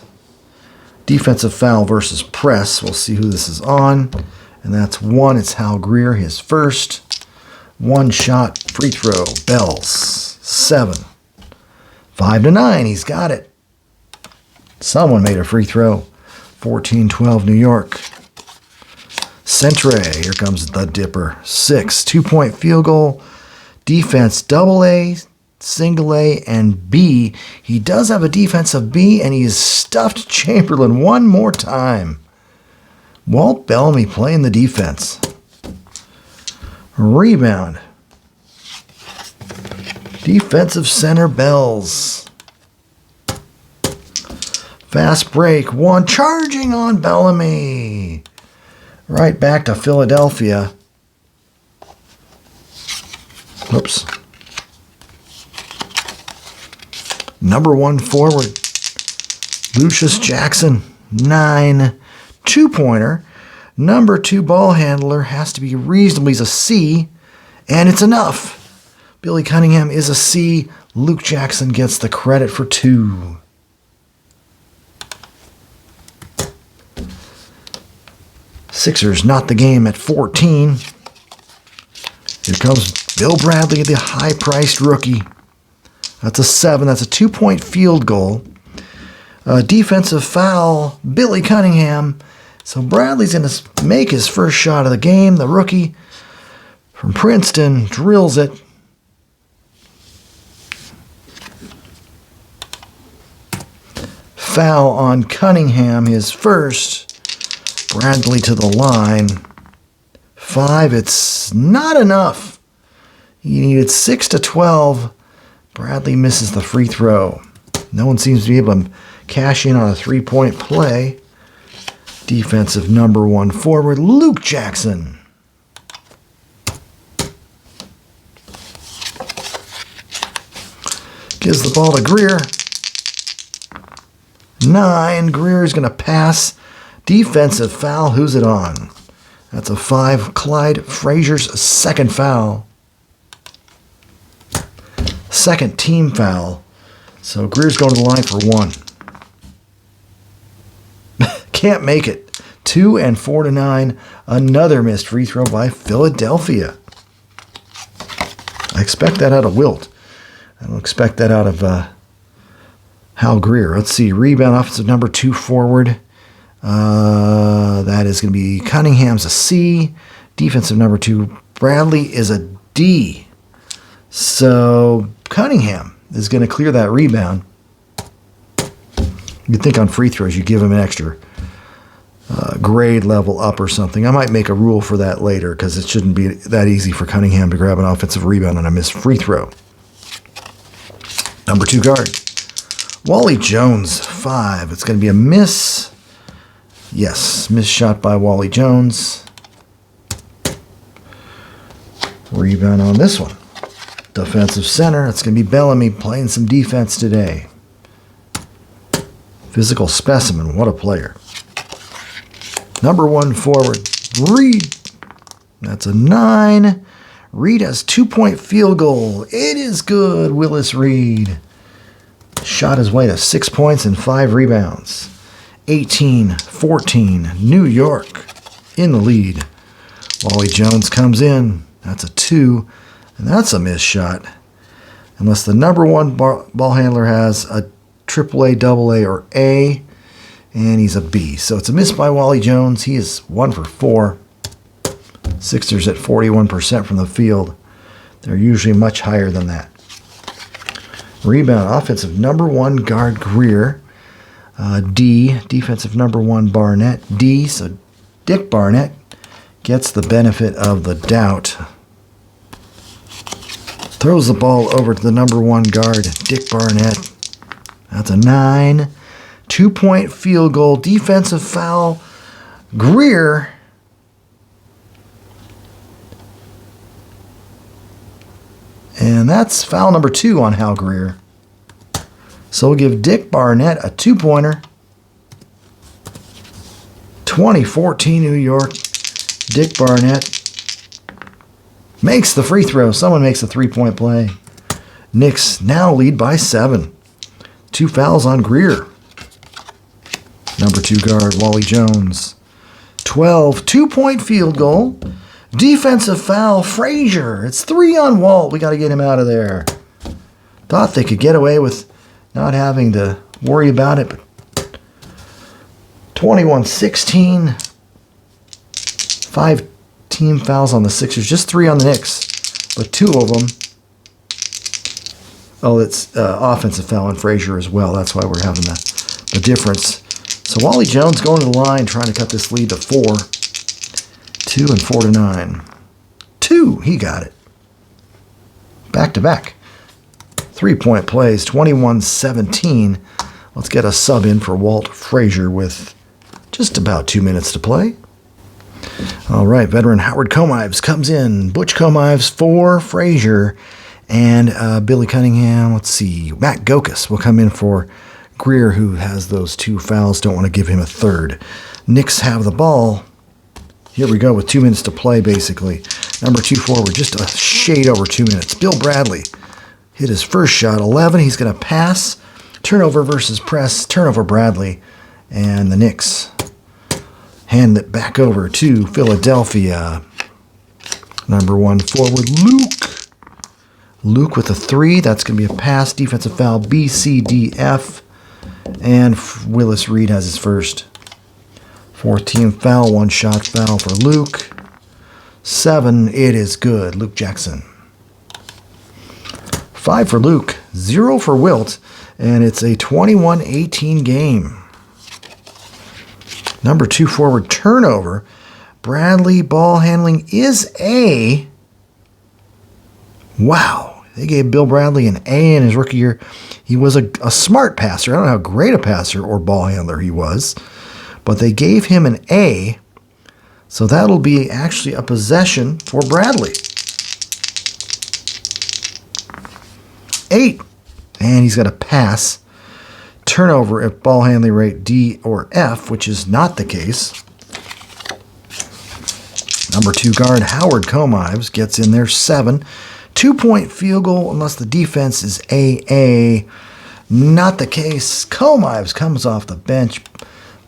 S1: Defensive foul versus press. We'll see who this is on. And that's 1. It's Hal Greer, his first. 1 shot free throw. Bells. 7. 5-9. He's got it. Someone made a free throw. 14-12 New York. Centre. Here comes the Dipper. 6. 2-point field goal. Defense double A, single A, and B. He does have a defensive B, and he has stuffed Chamberlain one more time. Walt Bellamy playing the defense. Rebound. Defensive center Bells. Fast break. 1 charging on Bellamy. Right back to Philadelphia. Oops. Number 1 forward. Lucius Jackson. 9. 2-pointer. Number 2 ball handler has to be reasonable. He's a C, and it's enough. Billy Cunningham is a C. Luke Jackson gets the credit for 2. Sixers not the game at 14. Here comes Bill Bradley, the high-priced rookie. That's a 7. That's a 2-point field goal. Defensive foul, Billy Cunningham. So Bradley's going to make his first shot of the game. The rookie from Princeton drills it. Foul on Cunningham, his first. Bradley to the line. 5. It's not enough. He needed 6 to 12. Bradley misses the free throw. No one seems to be able to cash in on a 3-point play. Defensive number 1 forward, Luke Jackson. Gives the ball to Greer. 9. Greer is going to pass. Defensive foul. Who's it on? That's a 5. Clyde Frazier's second foul. Second team foul. So Greer's going to the line for 1. Can't make it. 2 and 4-9. Another missed free throw by Philadelphia. I expect that out of Wilt. I don't expect that out of Hal Greer. Let's see. Rebound offensive number 2 forward. That is going to be Cunningham's a C. Defensive number 2 Bradley is a D. So Cunningham is going to clear that rebound. You'd think on free throws you give him an extra grade level up or something. I might make a rule for that later because it shouldn't be that easy for Cunningham to grab an offensive rebound on a missed free throw. Number 2 guard. Wally Jones, 5. It's going to be a miss. Yes, missed shot by Wally Jones. Rebound on this one. Defensive center. It's going to be Bellamy playing some defense today. Physical specimen. What a player. Number 1 forward, Reed. That's a 9. Reed has 2-point field goal. It is good, Willis Reed. Shot his way to 6 points and 5 rebounds. 18-14, New York in the lead. Wally Jones comes in. That's a 2, and that's a missed shot. Unless the number 1 ball handler has a AAA, AA, or A, and he's a B. So it's a miss by Wally Jones. He is 1 for 4. Sixers at 41% from the field. They're usually much higher than that. Rebound, offensive number 1 guard Greer. D, defensive number 1 Barnett. D, so Dick Barnett gets the benefit of the doubt. Throws the ball over to the number 1 guard, Dick Barnett. That's a 9. 2-point field goal. Defensive foul. Greer. And that's foul number 2 on Hal Greer. So we'll give Dick Barnett a 2-pointer. 2014 New York. Dick Barnett makes the free throw. Someone makes a 3-point play. Knicks now lead by 7. 2 fouls on Greer. Number 2 guard, Wally Jones. 12, 2-point field goal. Defensive foul, Frazier. It's 3 on Walt. We got to get him out of there. Thought they could get away with not having to worry about it. But 21-16. 5 team fouls on the Sixers. Just 3 on the Knicks. But 2 of them. Oh, it's offensive foul on Frazier as well. That's why we're having the difference. So Wally Jones going to the line, trying to cut this lead to 4. 2 and 4 to 9. 2, he got it. Back to back. 3-point plays, 21-17. Let's get a sub in for Walt Frazier with just about 2 minutes to play. All right, veteran Howard Comives comes in. Butch Comives for Frazier. And Billy Cunningham, let's see. Matt Gokas will come in for Greer, who has those 2 fouls. Don't want to give him a third. Knicks have the ball. Here we go with 2 minutes to play, basically. Number 2 forward, just a shade over 2 minutes. Bill Bradley hit his first shot, 11. He's going to pass. Turnover versus press. Turnover Bradley. And the Knicks hand it back over to Philadelphia. Number 1 forward, Luke. Luke with a 3. That's going to be a pass. Defensive foul, B, C, D, F. And Willis Reed has his first. 4th team foul, 1-shot foul for Luke. 7, it is good. Luke Jackson. 5 for Luke, 0 for Wilt, and it's a 21-18 game. Number 2 forward, turnover. Bradley ball handling is A. Wow, they gave Bill Bradley an A in his rookie year. He was a smart passer. I don't know how great a passer or ball handler he was, but they gave him an A, so that'll be actually a possession for Bradley. 8, and he's got a pass. Turnover at ball handling rate D or F, which is not the case. Number 2 guard Howard Comives gets in there, 7. 2-point field goal unless the defense is AA. Not the case. Comives comes off the bench.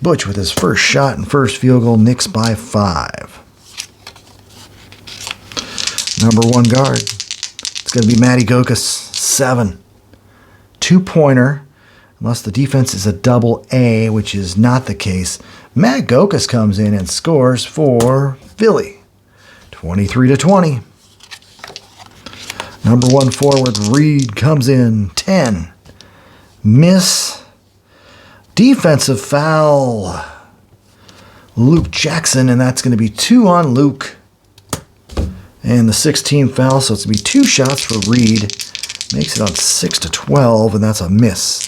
S1: Butch with his first shot and first field goal. Knicks by 5. Number 1 guard. It's going to be Matty Gokas, 7. 2-pointer unless the defense is a double A, which is not the case. Matt Gokas comes in and scores for Philly. 23-20. Number 1 forward, Reed, comes in. 10. Miss. Defensive foul. Luke Jackson, and that's going to be 2 on Luke. And the 16 foul, so it's going to be 2 shots for Reed. Makes it on 6-12, and that's a miss.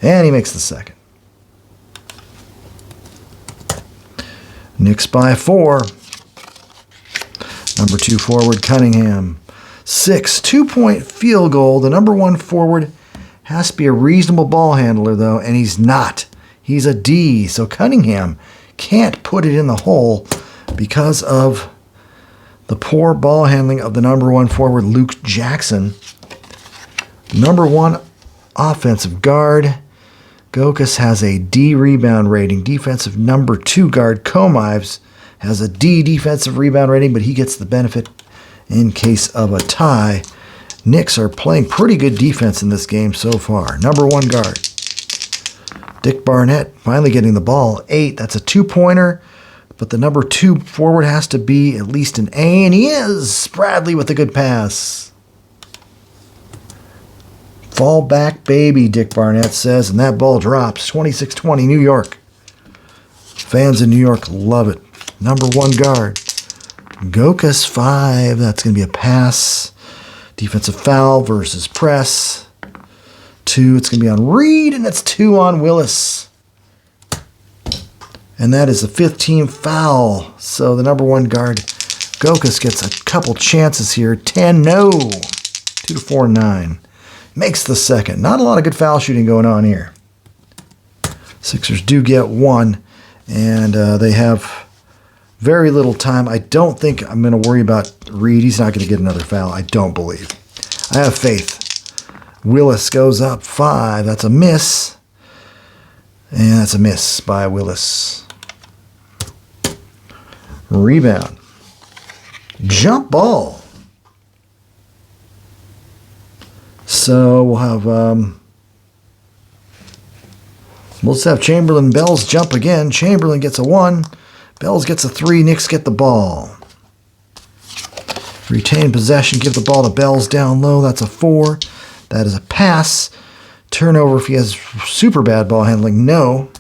S1: And he makes the second. Knicks by 4. Number 2 forward, Cunningham. 6, 2-point field goal. The number 1 forward has to be a reasonable ball handler, though, and he's not. He's a D, so Cunningham can't put it in the hole because of the poor ball handling of the number 1 forward, Luke Jackson. Number 1 offensive guard, Gokas, has a D rebound rating. Defensive number 2 guard, Comives, has a D defensive rebound rating, but he gets the benefit in case of a tie. Knicks are playing pretty good defense in this game so far. Number 1 guard, Dick Barnett, finally getting the ball. 8, that's a 2-pointer, but the number 2 forward has to be at least an A, and he is. Bradley with a good pass. Fall back, baby, Dick Barnett says, and that ball drops. 26-20, New York. Fans in New York love it. Number 1 guard, Gokas, 5. That's going to be a pass. Defensive foul versus press. 2. It's going to be on Reed, and it's 2 on Willis. And that is the 5th team foul. So the number 1 guard, Gokas, gets a couple chances here. 10, no. 2 to 4, 9. Makes the second. Not a lot of good foul shooting going on here. Sixers do get 1, and they have very little time. I don't think I'm going to worry about Reed. He's not going to get another foul, I don't believe. I have faith. Willis goes up 5. That's a miss. And that's a miss by Willis. Rebound. Jump ball. So we'll have let's have Chamberlain Bells jump again. Chamberlain gets a 1. Bells gets a 3. Knicks get the ball. Retain possession. Give the ball to Bells down low. That's a 4. That is a pass. Turnover if he has super bad ball handling. No.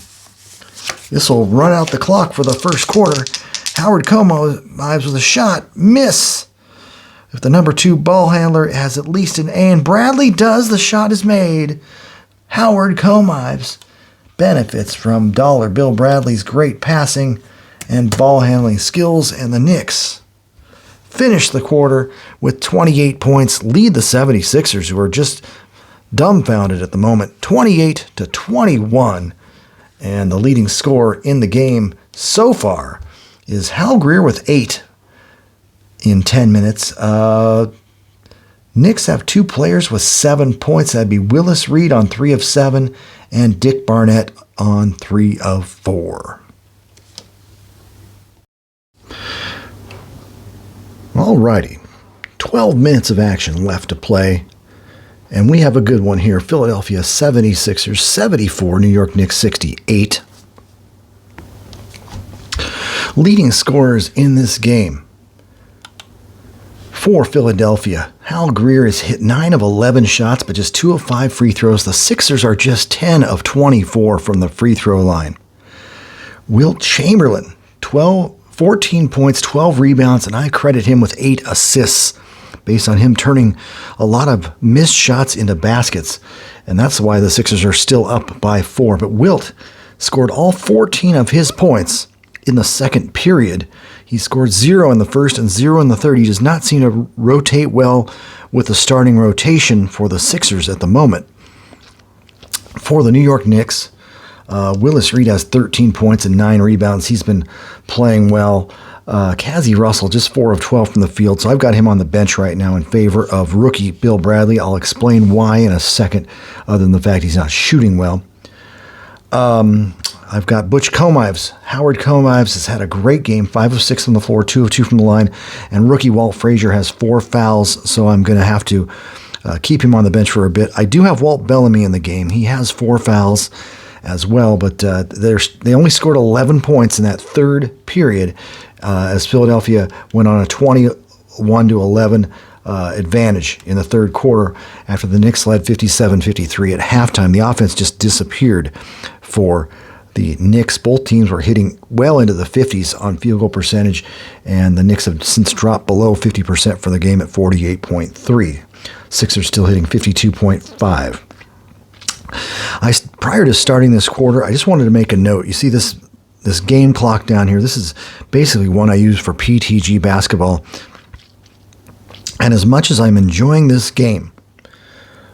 S1: This will run out the clock for the first quarter. Howard Comives with a shot. Miss. If the number 2 ball handler has at least an A, and Bradley does, the shot is made. Howard Comives benefits from Dollar Bill Bradley's great passing and ball handling skills, and the Knicks finish the quarter with 28 points, lead the 76ers, who are just dumbfounded at the moment, 28 to 21. And the leading scorer in the game so far is Hal Greer with 8 in 10 minutes. Knicks have 2 players with 7 points. That'd be Willis Reed on 3 of 7 and Dick Barnett on 3 of 4. Alrighty, 12 minutes of action left to play, and we have a good one here. Philadelphia 76ers 74, New York Knicks 68. Leading scorers in this game for Philadelphia. Hal Greer has hit 9 of 11 shots, but just 2 of 5 free throws. The Sixers are just 10 of 24 from the free throw line. Wilt Chamberlain, 14 points, 12 rebounds, and I credit him with 8 assists based on him turning a lot of missed shots into baskets. And that's why the Sixers are still up by 4. But Wilt scored all 14 of his points in the second period. He scored 0 in the first and 0 in the third. He does not seem to rotate well with the starting rotation for the Sixers at the moment. For the New York Knicks, Willis Reed has 13 points and 9 rebounds. He's been playing well. Cazzie Russell, just 4 of 12 from the field. So I've got him on the bench right now in favor of rookie Bill Bradley. I'll explain why in a second, other than the fact he's not shooting well. I've got Butch Comives. Howard Comives has had a great game, 5 of 6 on the floor, 2 of 2 from the line. And rookie Walt Frazier has 4 fouls, so I'm going to have to keep him on the bench for a bit. I do have Walt Bellamy in the game. He has 4 fouls as well, but they only scored 11 points in that third period as Philadelphia went on a 21-11 advantage in the third quarter after the Knicks led 57-53 at halftime. The offense just disappeared for the Knicks. Both teams were hitting well into the 50s on field goal percentage, and the Knicks have since dropped below 50% for the game at 48.3. Sixers still hitting 52.5. Prior to starting this quarter, I just wanted to make a note. You see this game clock down here. This is basically one I use for PTG basketball. And as much as I'm enjoying this game,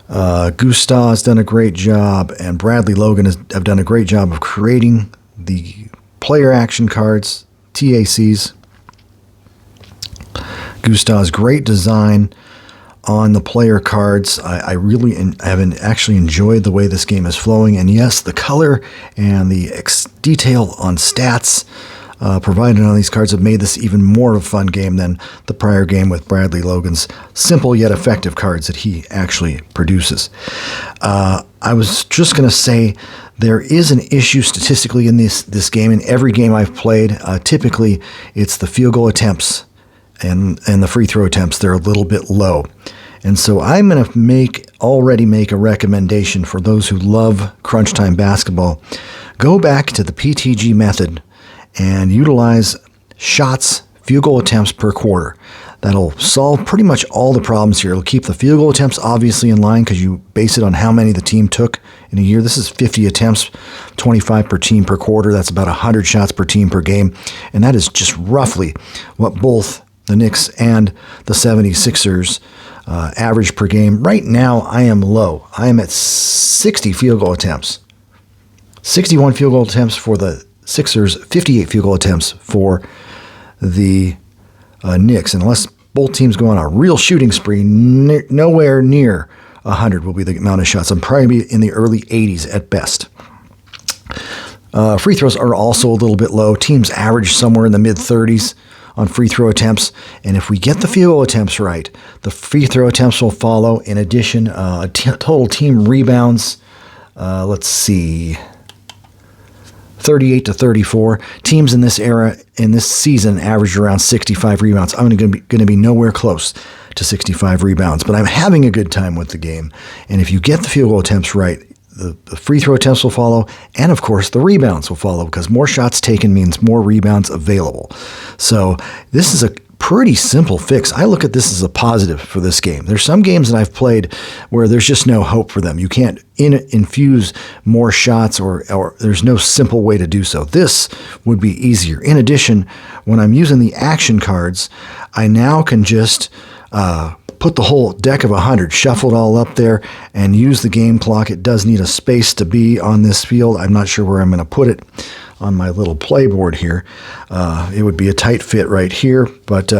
S1: Gustavo has done a great job, and Bradley Logan have done a great job of creating the player action cards, TACs. Gustavo's great design on the player cards. I really have actually enjoyed the way this game is flowing. And yes, the color and the detail on stats provided on these cards have made this even more of a fun game than the prior game with Bradley Logan's simple yet effective cards that he actually produces. I was just going to say there is an issue statistically in this game. In every game I've played, typically it's the field goal attempts and the free throw attempts. They're a little bit low. And so I'm going to already make a recommendation for those who love crunch time basketball. Go back to the PTG method and utilize shots, field goal attempts per quarter. That'll solve pretty much all the problems here. It'll keep the field goal attempts obviously in line because you base it on how many the team took in a year. This is 50 attempts, 25 per team per quarter. That's about 100 shots per team per game. And that is just roughly what both the Knicks and the 76ers average per game. Right now, I am low. I am at 60 field goal attempts. 61 field goal attempts for the Sixers, 58 field goal attempts for the Knicks. And unless both teams go on a real shooting spree, nowhere near 100 will be the amount of shots. I'm probably in the early 80s at best. Free throws are also a little bit low. Teams average somewhere in the mid-30s on free throw attempts. And if we get the field goal attempts right, the free throw attempts will follow. In addition, total team rebounds, let's see, 38 to 34. Teams in this era, in this season, averaged around 65 rebounds. I'm going to be nowhere close to 65 rebounds, but I'm having a good time with the game. And if you get the field goal attempts right, the free throw attempts will follow, and of course the rebounds will follow, because more shots taken means more rebounds available. So this is a pretty simple fix. I look at this as a positive for this game. There's some games that I've played where there's just no hope for them. You can't infuse more shots, or there's no simple way to do so. This would be easier. In addition, when I'm using the action cards, I now can just put the whole deck of 100, shuffle it all up there, and use the game clock. It does need a space to be on this field. I'm not sure where I'm going to put it on my little playboard here. It would be a tight fit right here. But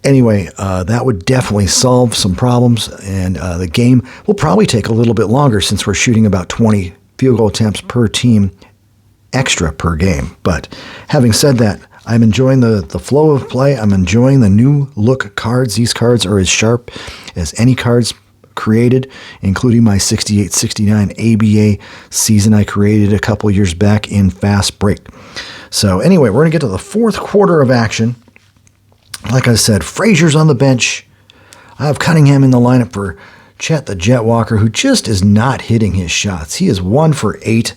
S1: anyway, that would definitely solve some problems. And the game will probably take a little bit longer since we're shooting about 20 field goal attempts per team extra per game. But having said that, I'm enjoying the flow of play. I'm enjoying the new look cards. These cards are as sharp as any cards created, including my 68-69 ABA season I created a couple years back in Fast Break. So anyway, we're going to get to the fourth quarter of action. Like I said, Frazier's on the bench. I have Cunningham in the lineup for Chet the Jet Walker, who just is not hitting his shots. He is 1 for 8.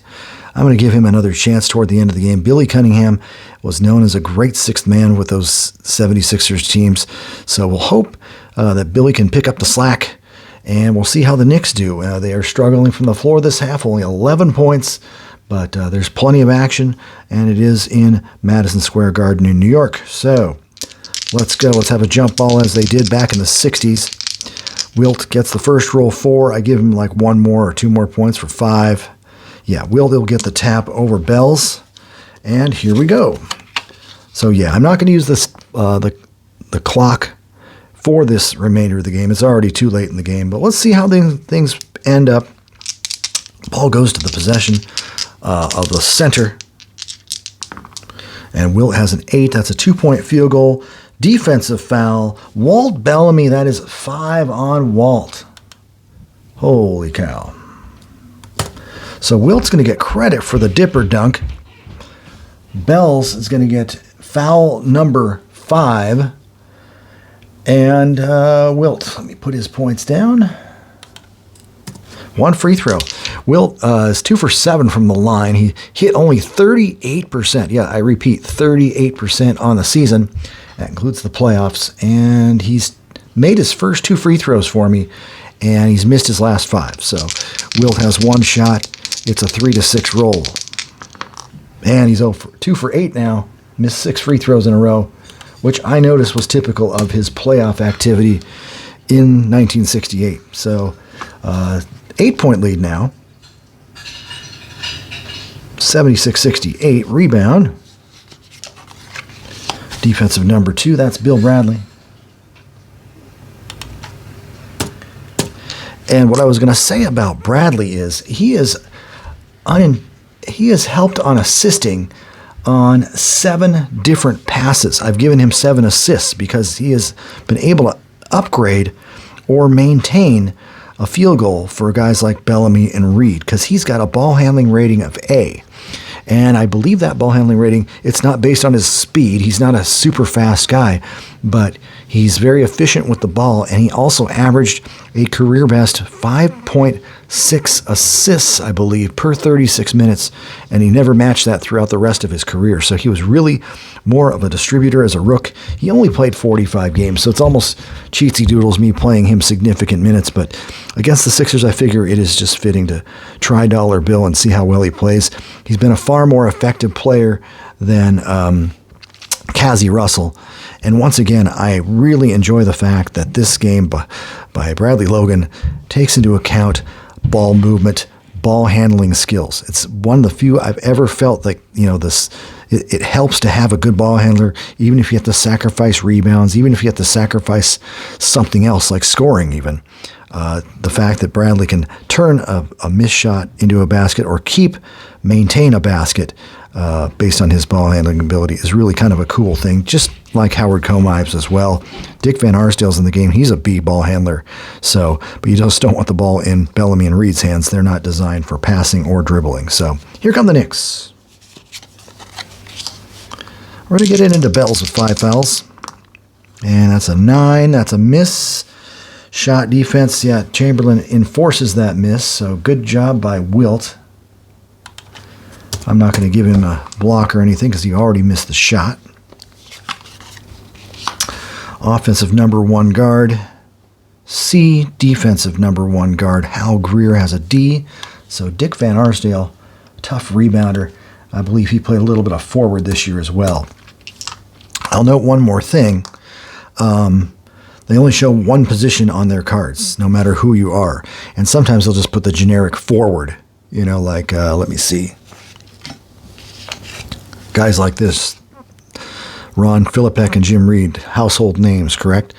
S1: I'm going to give him another chance toward the end of the game. Billy Cunningham was known as a great sixth man with those 76ers teams. So we'll hope that Billy can pick up the slack, and we'll see how the Knicks do. They are struggling from the floor this half, only 11 points, but there's plenty of action, and it is in Madison Square Garden in New York. So let's go. Let's have a jump ball as they did back in the 60s. Wilt gets the first roll 4. I give him like 1 more or 2 more points for 5. Yeah, Wilt will get the tap over Bells, and here we go. So yeah, I'm not going to use this the clock for this remainder of the game. It's already too late in the game, but let's see how things end up. Ball goes to the possession of the center, and Wilt has an 8. That's a 2-point field goal. Defensive foul. Walt Bellamy, that is 5 on Walt. Holy cow. So Wilt's going to get credit for the dipper dunk. Bells is going to get foul number 5. And Wilt, let me put his points down. 1 free throw. Wilt is 2 for 7 from the line. He hit only 38%. Yeah, I repeat, 38% on the season. That includes the playoffs. And he's made his first 2 free throws for me, and he's missed his last 5. So Wilt has 1 shot. It's a 3-6 roll. And he's 2 for 8 now. Missed 6 free throws in a row, which I noticed was typical of his playoff activity in 1968. So 8-point lead now. 76-68 rebound. Defensive number 2, that's Bill Bradley. And what I was going to say about Bradley is he has helped on assisting on 7 different passes. I've given him 7 assists because he has been able to upgrade or maintain a field goal for guys like Bellamy and Reed, because he's got a ball handling rating of A. And I believe that ball handling rating, it's not based on his speed. He's not a super fast guy, but he's very efficient with the ball, and he also averaged a career best 5.7 6 assists, I believe, per 36 minutes, and he never matched that throughout the rest of his career. So he was really more of a distributor as a rook. He only played 45 games, so it's almost cheatsy doodles me playing him significant minutes. But against the Sixers, I figure it is just fitting to try Dollar Bill and see how well he plays. He's been a far more effective player than Cazzie Russell. And once again, I really enjoy the fact that this game by Bradley Logan takes into account ball movement, ball handling skills. It's one of the few I've ever felt like, it helps to have a good ball handler, even if you have to sacrifice rebounds, even if you have to sacrifice something else like scoring even. The fact that Bradley can turn a missed shot into a basket or maintain a basket based on his ball handling ability is really kind of a cool thing, just like Howard Comives as well. Dick Van Arsdale's in the game. He's a B ball handler. But you just don't want the ball in Bellamy and Reed's hands. They're not designed for passing or dribbling. So here come the Knicks. We're going to get into Bells with 5 fouls. And that's a 9. That's a miss. Shot defense, yeah, Chamberlain enforces that miss, so good job by Wilt. I'm not going to give him a block or anything because he already missed the shot. Offensive number 1 guard, C. Defensive number 1 guard, Hal Greer has a D. So Dick Van Arsdale, tough rebounder. I believe he played a little bit of forward this year as well. I'll note one more thing. They only show one position on their cards, no matter who you are. And sometimes they'll just put the generic forward, let me see. Guys like this, Ron Philippek and Jim Reed, household names, correct?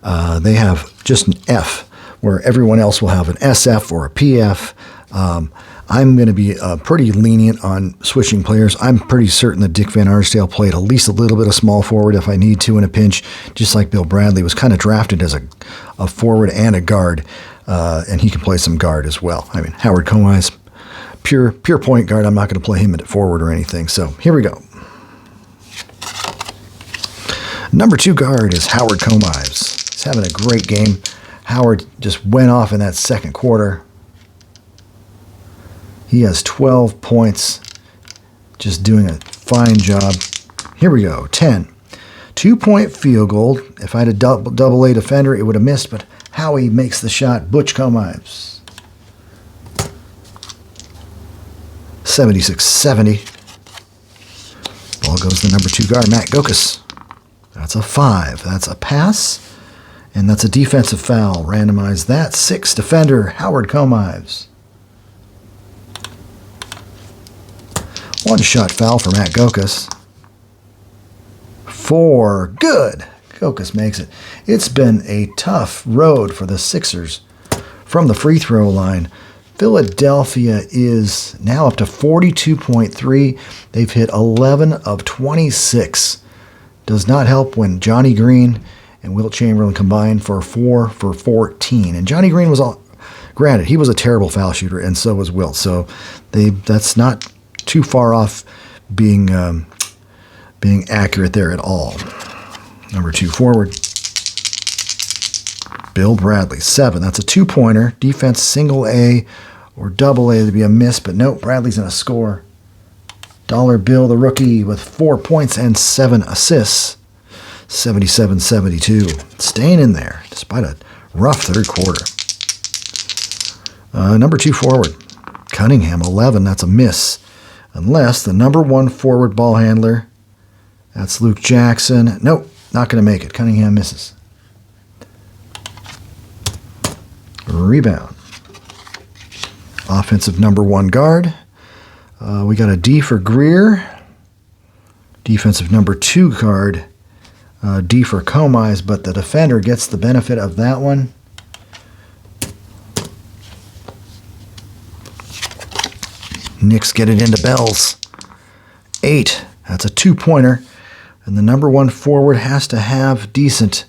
S1: They have just an F, where everyone else will have an SF or a PF. I'm going to be pretty lenient on switching players. I'm pretty certain that Dick Van Arsdale played at least a little bit of small forward if I need to in a pinch, just like Bill Bradley was kind of drafted as a forward and a guard, and he can play some guard as well. I mean, Howard Comives, pure point guard. I'm not going to play him at forward or anything. So here we go. Number 2 guard is Howard Comives. He's having a great game. Howard just went off in that second quarter. He has 12 points, just doing a fine job. Here we go, 10. 2-point field goal. If I had a double A defender, it would have missed, but Howie makes the shot. Butch Comives. 76-70. Ball goes to the number 2 guard, Matt Gokas. That's a 5. That's a pass, and that's a defensive foul. Randomize that. 6 defender, Howard Comives. 1-shot foul for Matt Gokas. 4. Good. Gokas makes it. It's been a tough road for the Sixers from the free throw line. Philadelphia is now up to 42.3. They've hit 11 of 26. Does not help when Johnny Green and Wilt Chamberlain combined for 4 for 14. And Johnny Green was granted, he was a terrible foul shooter, and so was Wilt. So that's not too far off being accurate there at all. Number 2 forward, Bill Bradley, 7. That's a 2-pointer. Defense single A or double A to be a miss, but nope, Bradley's going to score. Dollar Bill, the rookie, with 4 points and 7 assists. 77-72. Staying in there despite a rough third quarter. Number 2 forward, Cunningham, 11. That's a miss. Unless the number 1 forward ball handler, that's Luke Jackson. Nope, not going to make it. Cunningham misses. Rebound. Offensive number 1 guard. We got a D for Greer. Defensive number 2 guard. D for Comize, but the defender gets the benefit of that one. Knicks get it into Bells. 8. That's a 2-pointer. And the number 1 forward has to have decent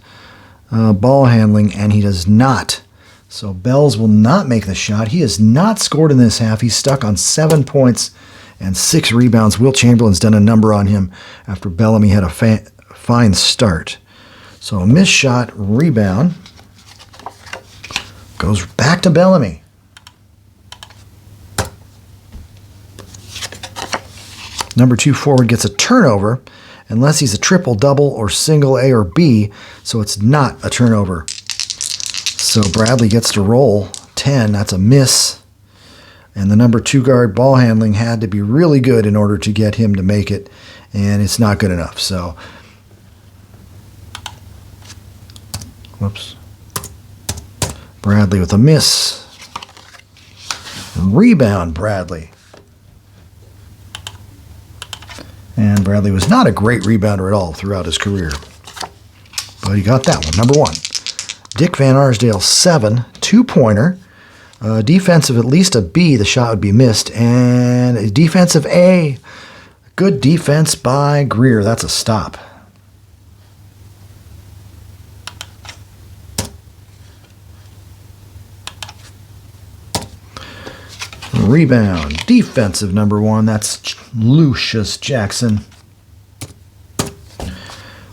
S1: ball handling, and he does not. So Bells will not make the shot. He has not scored in this half. He's stuck on 7 points and 6 rebounds. Wilt Chamberlain's done a number on him after Bellamy had a fine start. So a missed shot, rebound. Goes back to Bellamy. Number 2 forward gets a turnover unless he's a triple, double, or single A or B, so it's not a turnover. So Bradley gets to roll 10. That's a miss. And the number 2 guard ball handling had to be really good in order to get him to make it, and it's not good enough. So, whoops. Bradley with a miss. Rebound, Bradley. And Bradley was not a great rebounder at all throughout his career. But he got that one. Number 1. Dick Van Arsdale, 7. 2-pointer. Defensive at least a B, the shot would be missed. And a defensive A. Good defense by Greer. That's a stop. Rebound. Defensive number 1. That's Lucius Jackson.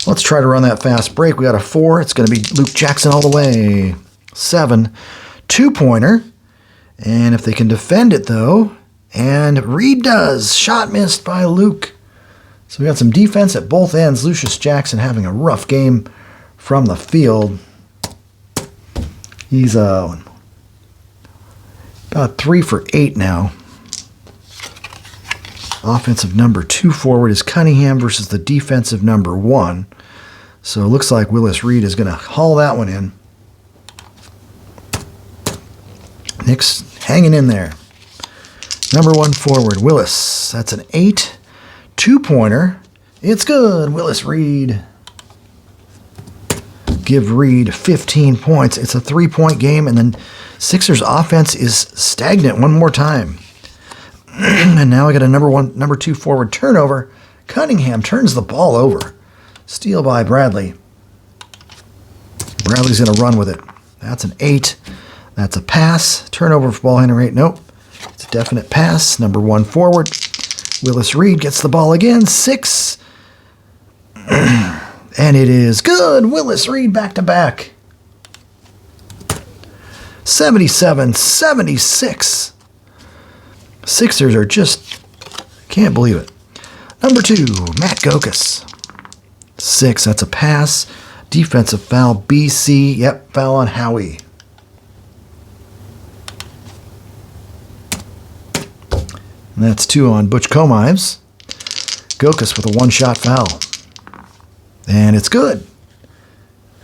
S1: Let's try to run that fast break. We got a 4. It's going to be Luke Jackson all the way. 7. 2-pointer. And if they can defend it, though, and Reed does. Shot missed by Luke. So we got some defense at both ends. Lucius Jackson having a rough game from the field. He's about 3 for 8 now. Offensive number 2 forward is Cunningham versus the defensive number 1. So it looks like Willis Reed is going to haul that one in. Knicks hanging in there. Number 1 forward, Willis. That's an 8. 2-pointer. It's good, Willis Reed. Give Reed 15 points. It's a 3-point game, and then Sixers offense is stagnant one more time. And now I got a number 2 forward turnover. Cunningham turns the ball over. Steal by Bradley. Bradley's going to run with it. That's an 8. That's a pass. Turnover for ball handler 8. Nope. It's a definite pass. Number 1 forward. Willis Reed gets the ball again. 6. And it is good. Willis Reed back to back. 77-76. Sixers are just, can't believe it. Number 2, Matt Gokas. 6, that's a pass. Defensive foul, BC. Yep, foul on Howie. And that's 2 on Butch Comives. Gokas with a 1-shot foul. And it's good.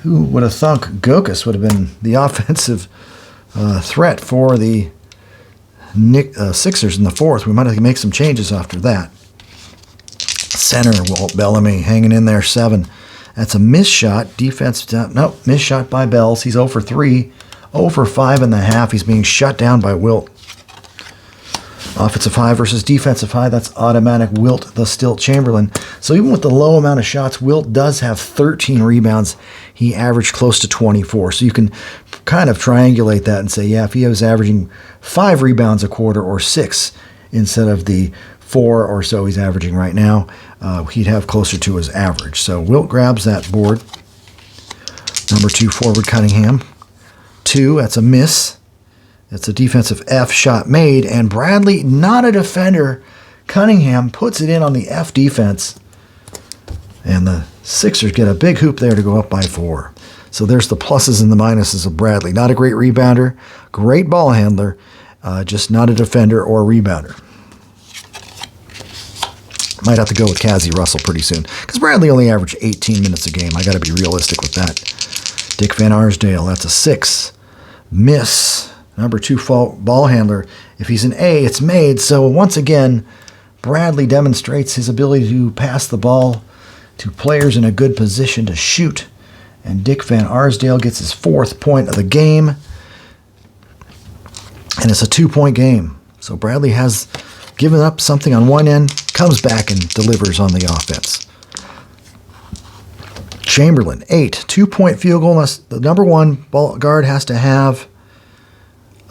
S1: Who would have thunk Gokas would have been the offensive threat for the Sixers in the 4th. We might have to make some changes after that. Center, Walt Bellamy hanging in there, 7. That's a missed shot. Defense, nope, missed shot by Bells. He's 0 for 3. 0 for 5 in the half. He's being shut down by Wilt. Offensive high versus defensive high. That's automatic Wilt, the Stilt Chamberlain. So even with the low amount of shots, Wilt does have 13 rebounds. He averaged close to 24. So you can kind of triangulate that and say, yeah, if he was averaging 5 rebounds a quarter or 6 instead of the 4 or so he's averaging right now, he'd have closer to his average. So Wilt grabs that board. Number 2 forward, Cunningham. 2, that's a miss. It's a defensive F shot made, and Bradley, not a defender. Cunningham puts it in on the F defense, and the Sixers get a big hoop there to go up by 4. So there's the pluses and the minuses of Bradley. Not a great rebounder, great ball handler, just not a defender or a rebounder. Might have to go with Cassie Russell pretty soon, because Bradley only averaged 18 minutes a game. I got to be realistic with that. Dick Van Arsdale, that's a 6. Miss. Number 2 ball handler. If he's an A, it's made. So once again, Bradley demonstrates his ability to pass the ball to players in a good position to shoot. And Dick Van Arsdale gets his 4th point of the game. And it's a 2-point game. So Bradley has given up something on one end, comes back and delivers on the offense. Chamberlain, 8. 2-point field goal. The number 1 ball guard has to have...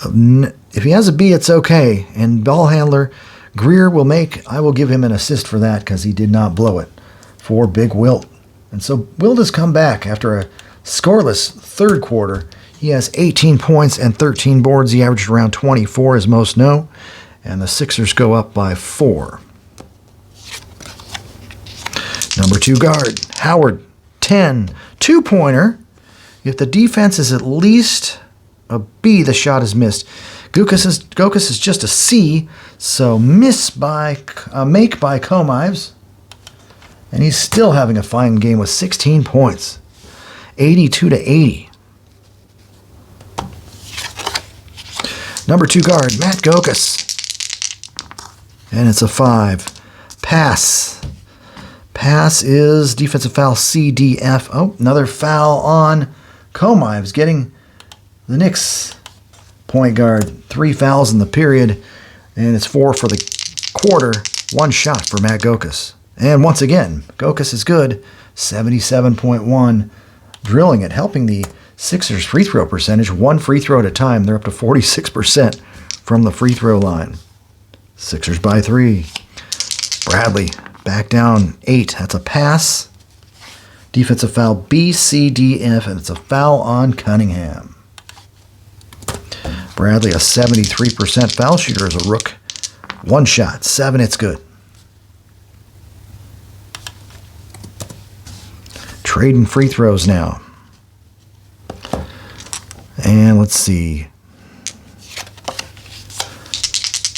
S1: If he has a B, it's okay. And ball handler Greer will make, I will give him an assist for that because he did not blow it for Big Wilt. And so Wilt has come back after a scoreless 3rd quarter. He has 18 points and 13 boards. He averaged around 24, as most know. And the Sixers go up by 4. Number 2 guard, Howard, 10. Two-pointer. If the defense is at least a B, the shot is missed. Gokus is just a C, so make by Komives. And he's still having a fine game with 16 points. 82-80. Number 2 guard, Matt Gokus. And it's a 5. Pass. Pass is defensive foul C, D, F. Oh, another foul on Komives, getting the Knicks point guard 3 fouls in the period, and it's 4 for the quarter. 1 shot for Matt Gokus. And once again, Gokus is good, 77.1, drilling it, helping the Sixers free throw percentage, 1 free throw at a time. They're up to 46% from the free throw line. Sixers by 3. Bradley back down 8. That's a pass. Defensive foul B, C, D, F, and it's a foul on Cunningham. Bradley, a 73% foul shooter as a rook. 1 shot, 7, it's good. Trading free throws now. And let's see.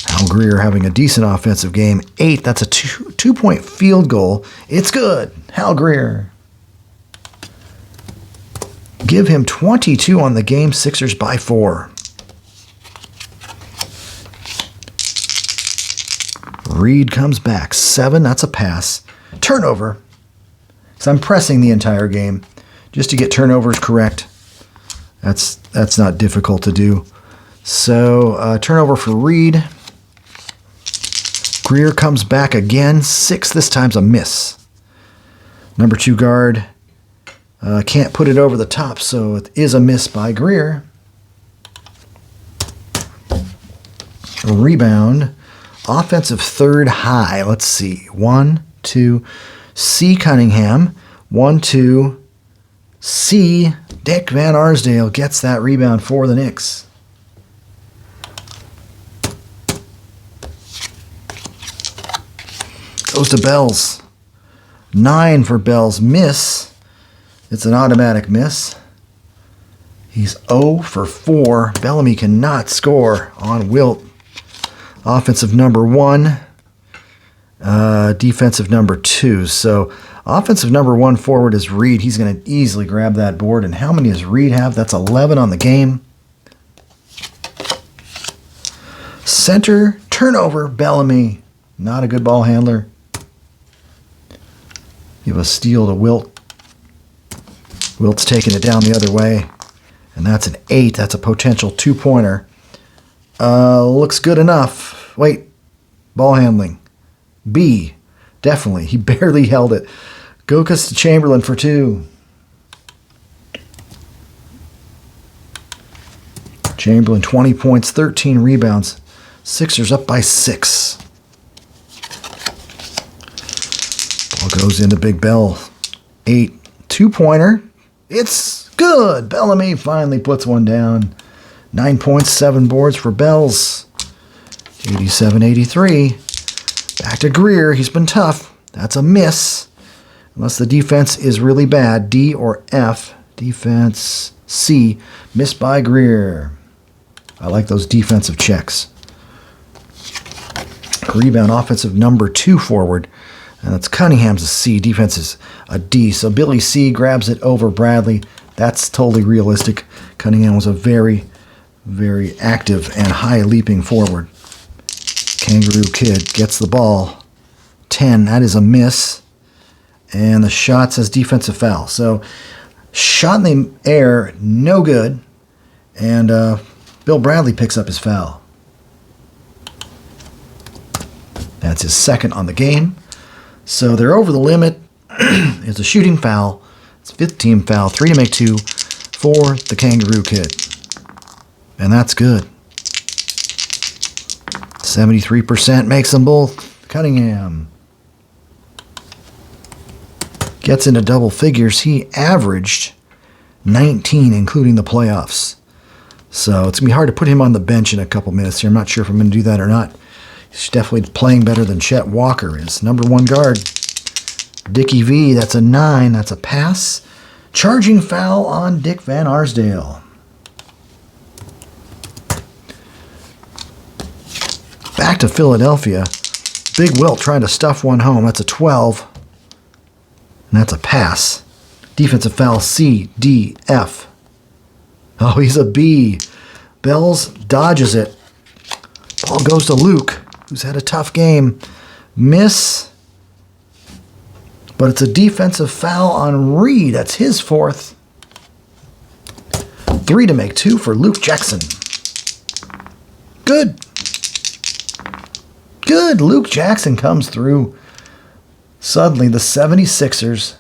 S1: Hal Greer having a decent offensive game. 8, that's a two-point field goal. It's good. Hal Greer. Give him 22 on the game. Sixers by 4. Reed comes back. 7, that's a pass. Turnover. So I'm pressing the entire game just to get turnovers correct. That's not difficult to do. So turnover for Reed. Greer comes back again. 6, this time's a miss. Number 2 guard can't put it over the top, so it is a miss by Greer. A rebound. Offensive third high. Let's see. 1, 2. C. Cunningham. 1, 2. C. Dick Van Arsdale gets that rebound for the Knicks. Goes to Bells. 9 for Bells. Miss. It's an automatic miss. He's 0 for 4. Bellamy cannot score on Wilt. Offensive number 1. Defensive number 2. So offensive number 1 forward is Reed. He's going to easily grab that board. And how many does Reed have? That's 11 on the game. Center turnover. Bellamy. Not a good ball handler. Give a steal to Wilt. Wilt's taking it down the other way. And that's an 8. That's a potential 2-pointer. Looks good enough. Wait. Ball handling. B. Definitely. He barely held it. Gokus to Chamberlain for 2. Chamberlain, 20 points, 13 rebounds. Sixers up by 6. Ball goes into Big Bell. 8. 2-pointer. It's good. Bellamy finally puts one down. 9 points, 7 boards for Bells. 87-83. Back to Greer. He's been tough. That's a miss. Unless the defense is really bad. D or F. Defense C. Missed by Greer. I like those defensive checks. Rebound offensive number 2 forward. And that's Cunningham's a C. Defense is a D. So Billy C grabs it over Bradley. That's totally realistic. Cunningham was a very, very active and high-leaping forward. Kangaroo Kid gets the ball. 10. That is a miss. And the shot says defensive foul. So shot in the air, no good. And Bill Bradley picks up his foul. That's his 2nd on the game. So they're over the limit. It's a shooting foul. It's 5th team foul. 3 to make 2 for the Kangaroo Kid. And that's good. 73% makes them both. Cunningham gets into double figures. He averaged 19, including the playoffs. So it's going to be hard to put him on the bench in a couple minutes here. I'm not sure if I'm going to do that or not. He's definitely playing better than Chet Walker is. Number 1 guard. Dickie V, that's a 9. That's a pass. Charging foul on Dick Van Arsdale. Back to Philadelphia. Big Wilt trying to stuff one home. That's a 12. And that's a pass. Defensive foul C, D, F. Oh, he's a B. Bells dodges it. Ball goes to Luke, who's had a tough game. Miss. But it's a defensive foul on Reed. That's his 4th. 3 to make 2 for Luke Jackson. Good. Good. Luke Jackson comes through. Suddenly, the 76ers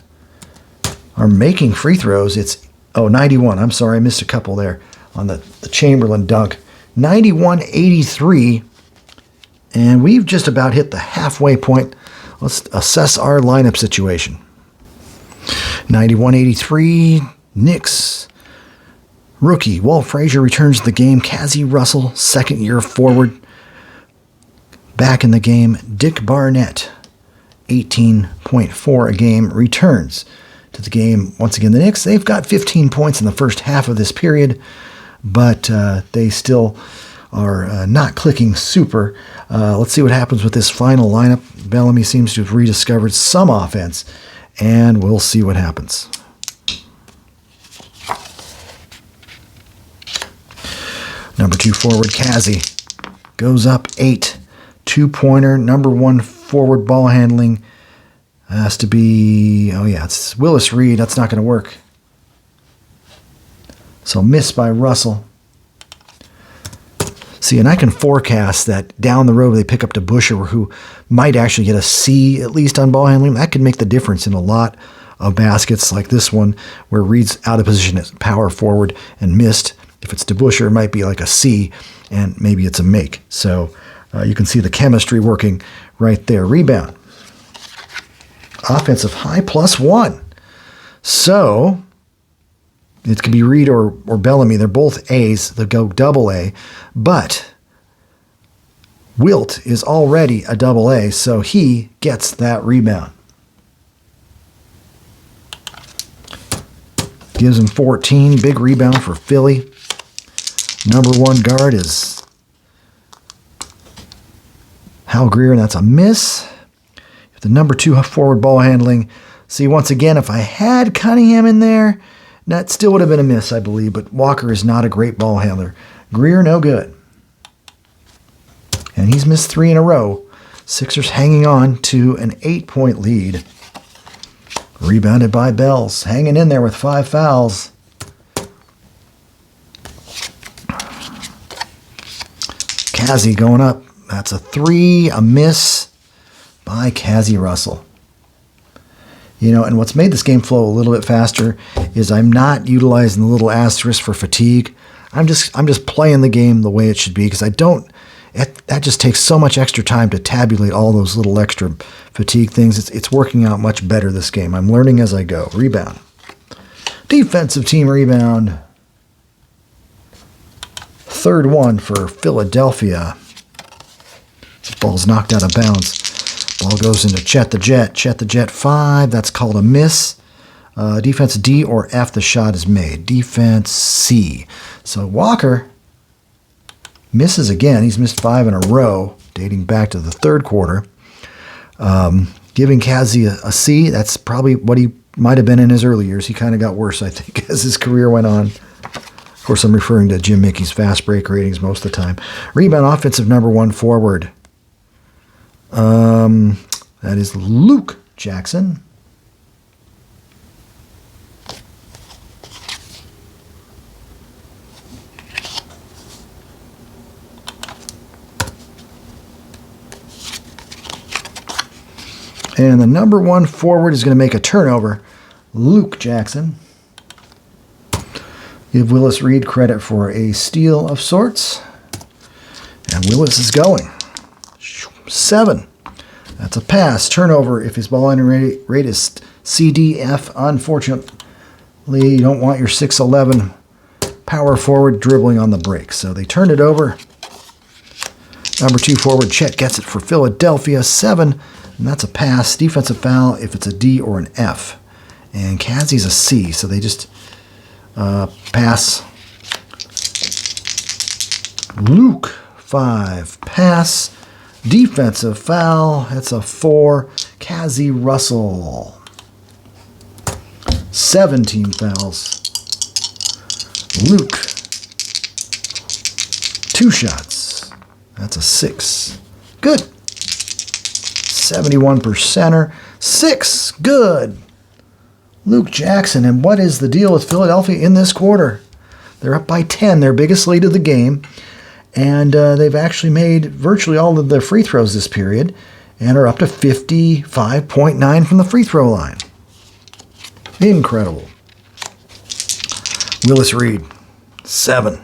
S1: are making free throws. It's 91. I'm sorry, I missed a couple there on the Chamberlain dunk. 91-83. And we've just about hit the halfway point. Let's assess our lineup situation. 91-83, Knicks. Rookie, Walt Frazier returns to the game. Cassie Russell, second-year forward. Back in the game, Dick Barnett, 18.4 a game, returns to the game. Once again, the Knicks, they've got 15 points in the first half of this period, but they still are not clicking super. Let's see what happens with this final lineup. Bellamy seems to have rediscovered some offense, and we'll see what happens. Number 2 forward, Cassie, goes up 8. 2-pointer, number 1 forward ball handling. Has to be, it's Willis Reed. That's not going to work. So miss by Russell. See, and I can forecast that down the road they pick up DeBusschere, who might actually get a C at least on ball handling. That could make the difference in a lot of baskets like this one, where Reed's out of position at power forward and missed. If it's DeBusschere, it might be like a C, and maybe it's a make. So you can see the chemistry working right there. Rebound. Offensive high +1. So it could be Reed or Bellamy. They're both A's. They'll go double A. But Wilt is already a double A, so he gets that rebound. Gives him 14. Big rebound for Philly. Number 1 guard is Hal Greer, and that's a miss. The number 2 forward ball handling. See, once again, if I had Cunningham in there, that still would have been a miss, I believe, but Walker is not a great ball handler. Greer, no good. And he's missed 3 in a row. Sixers hanging on to an 8-point lead. Rebounded by Bells, hanging in there with 5 fouls. Cassie going up. That's a 3, a miss by Cassie Russell. And what's made this game flow a little bit faster is I'm not utilizing the little asterisk for fatigue. I'm just playing the game the way it should be, because that just takes so much extra time to tabulate all those little extra fatigue things. It's working out much better this game. I'm learning as I go. Rebound. Defensive team rebound. Third one for Philadelphia. This ball's knocked out of bounds. Ball goes into Chet the Jet. Chet the Jet 5. That's called a miss. Defense D or F, the shot is made. Defense C. So Walker misses again. He's missed 5 in a row, dating back to the third quarter. Giving Cassie a C. That's probably what he might have been in his early years. He kind of got worse, I think, as his career went on. Of course, I'm referring to Jim Mickey's fast break ratings most of the time. Rebound offensive number 1 forward. That is Luke Jackson. And the number 1 forward is going to make a turnover. Luke Jackson. Give Willis Reed credit for a steal of sorts. And Willis is going. 7. That's a pass. Turnover if his ball entry rate is CDF. Unfortunately, you don't want your 6'11" power forward dribbling on the break. So they turned it over. Number 2 forward, Chet gets it for Philadelphia. 7. and that's a pass. Defensive foul if it's a D or an F. And Kazi's a C, so they just pass. Luke, 5, pass. Defensive foul, that's a 4. Kazi Russell, 17 fouls. Luke, 2 shots, that's a 6. Good. 71%er, 6. Good. Luke Jackson, and what is the deal with Philadelphia in this quarter? They're up by 10, their biggest lead of the game. And they've actually made virtually all of their free throws this period and are up to 55.9 from the free throw line. Incredible. Willis Reed, 7.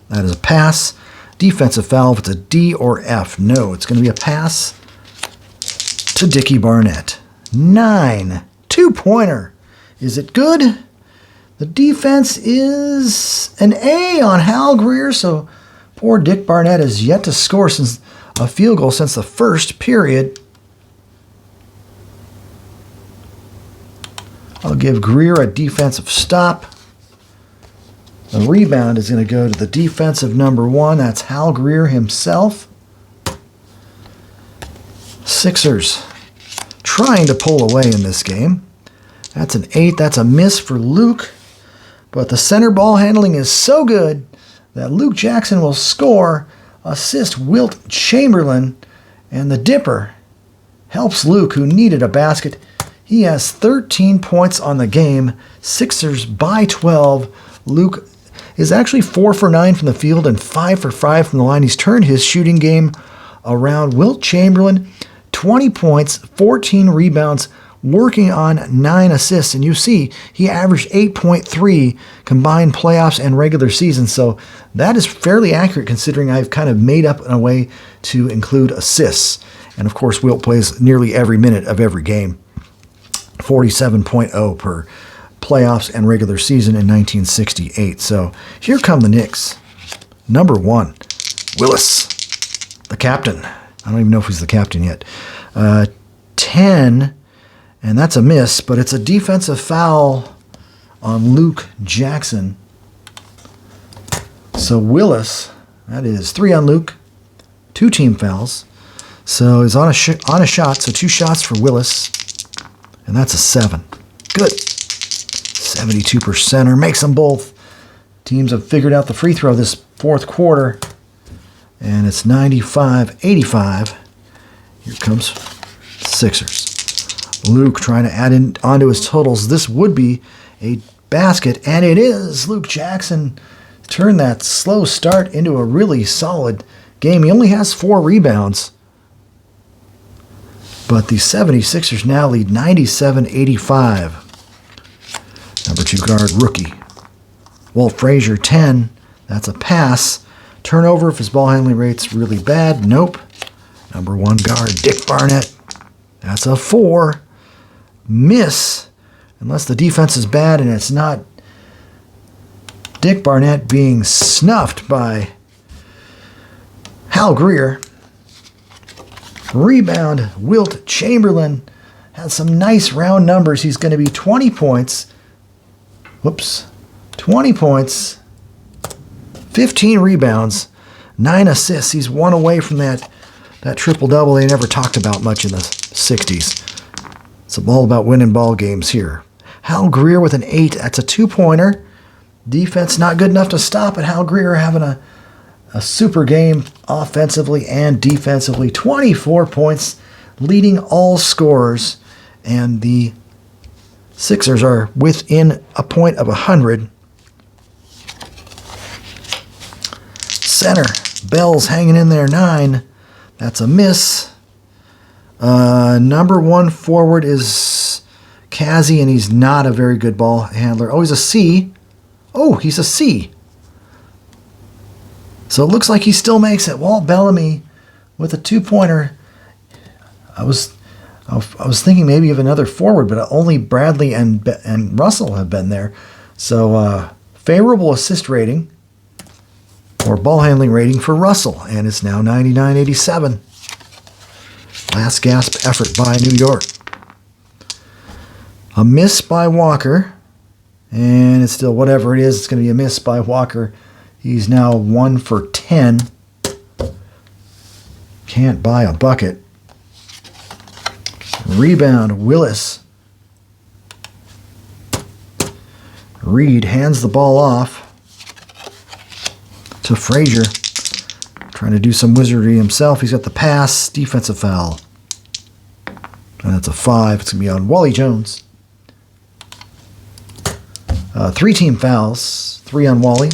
S1: That is a pass. Defensive foul if it's a D or F. No, it's going to be a pass to Dickie Barnett. 9. 2-pointer. Is it good? The defense is an A on Hal Greer, so poor Dick Barnett has yet to score since a field goal since the first period. I'll give Greer a defensive stop. The rebound is going to go to the defensive number 1. That's Hal Greer himself. Sixers trying to pull away in this game. That's an 8. That's a miss for Luke. But the center ball handling is so good that Luke Jackson will score, assist Wilt Chamberlain, and the Dipper helps Luke, who needed a basket. He has 13 points on the game. Sixers by 12. Luke is actually 4 for 9 from the field and 5 for 5 from the line. He's turned his shooting game around. Wilt Chamberlain, 20 points, 14 rebounds, working on 9 assists. And you see, he averaged 8.3 combined playoffs and regular season. So that is fairly accurate considering I've kind of made up a way to include assists. And of course, Wilt plays nearly every minute of every game. 47.0 per playoffs and regular season in 1968. So here come the Knicks. Number 1, Willis, the captain. I don't even know if he's the captain yet. 10, and that's a miss, but it's a defensive foul on Luke Jackson. So Willis, that is 3 on Luke, 2 team fouls. So he's on a shot, so 2 shots for Willis, and that's a 7. Good. 72%er, makes them both. Teams have figured out the free throw this fourth quarter, and it's 95-85. Here comes Sixers. Luke trying to add in onto his totals. This would be a basket, and it is. Luke Jackson turned that slow start into a really solid game. He only has 4 rebounds, but the 76ers now lead 97-85. Number 2 guard, rookie. Walt Frazier, 10. That's a pass. Turnover if his ball handling rate's really bad. Nope. Number 1 guard, Dick Barnett. That's a 4. Miss, unless the defense is bad and it's not Dick Barnett being snuffed by Hal Greer. Rebound, Wilt Chamberlain has some nice round numbers. He's going to be 20 points. 20 points, 15 rebounds, 9 assists. He's 1 away from that triple-double they never talked about much in the 60s. It's all about winning ball games here. Hal Greer with an 8. That's a 2-pointer. Defense not good enough to stop it. Hal Greer having a super game offensively and defensively. 24 points, leading all scorers. And the Sixers are within a point of 100. Center, Bell's hanging in there, 9. That's a miss. Number 1 forward is Kazi, and he's not a very good ball handler. Oh, he's a C. Oh, he's a C. So it looks like he still makes it. Walt Bellamy with a 2-pointer. I was thinking maybe of another forward, but only Bradley and Russell have been there. So favorable assist rating or ball handling rating for Russell, and it's now 99-87. Last gasp effort by New York. A miss by Walker. And it's still whatever it is. It's going to be a miss by Walker. He's now 1 for 10. Can't buy a bucket. Rebound, Willis. Reed hands the ball off to Frazier. Trying to do some wizardry himself. He's got the pass. Defensive foul. And that's a 5. It's going to be on Wally Jones. 3 team fouls. 3 on Wally.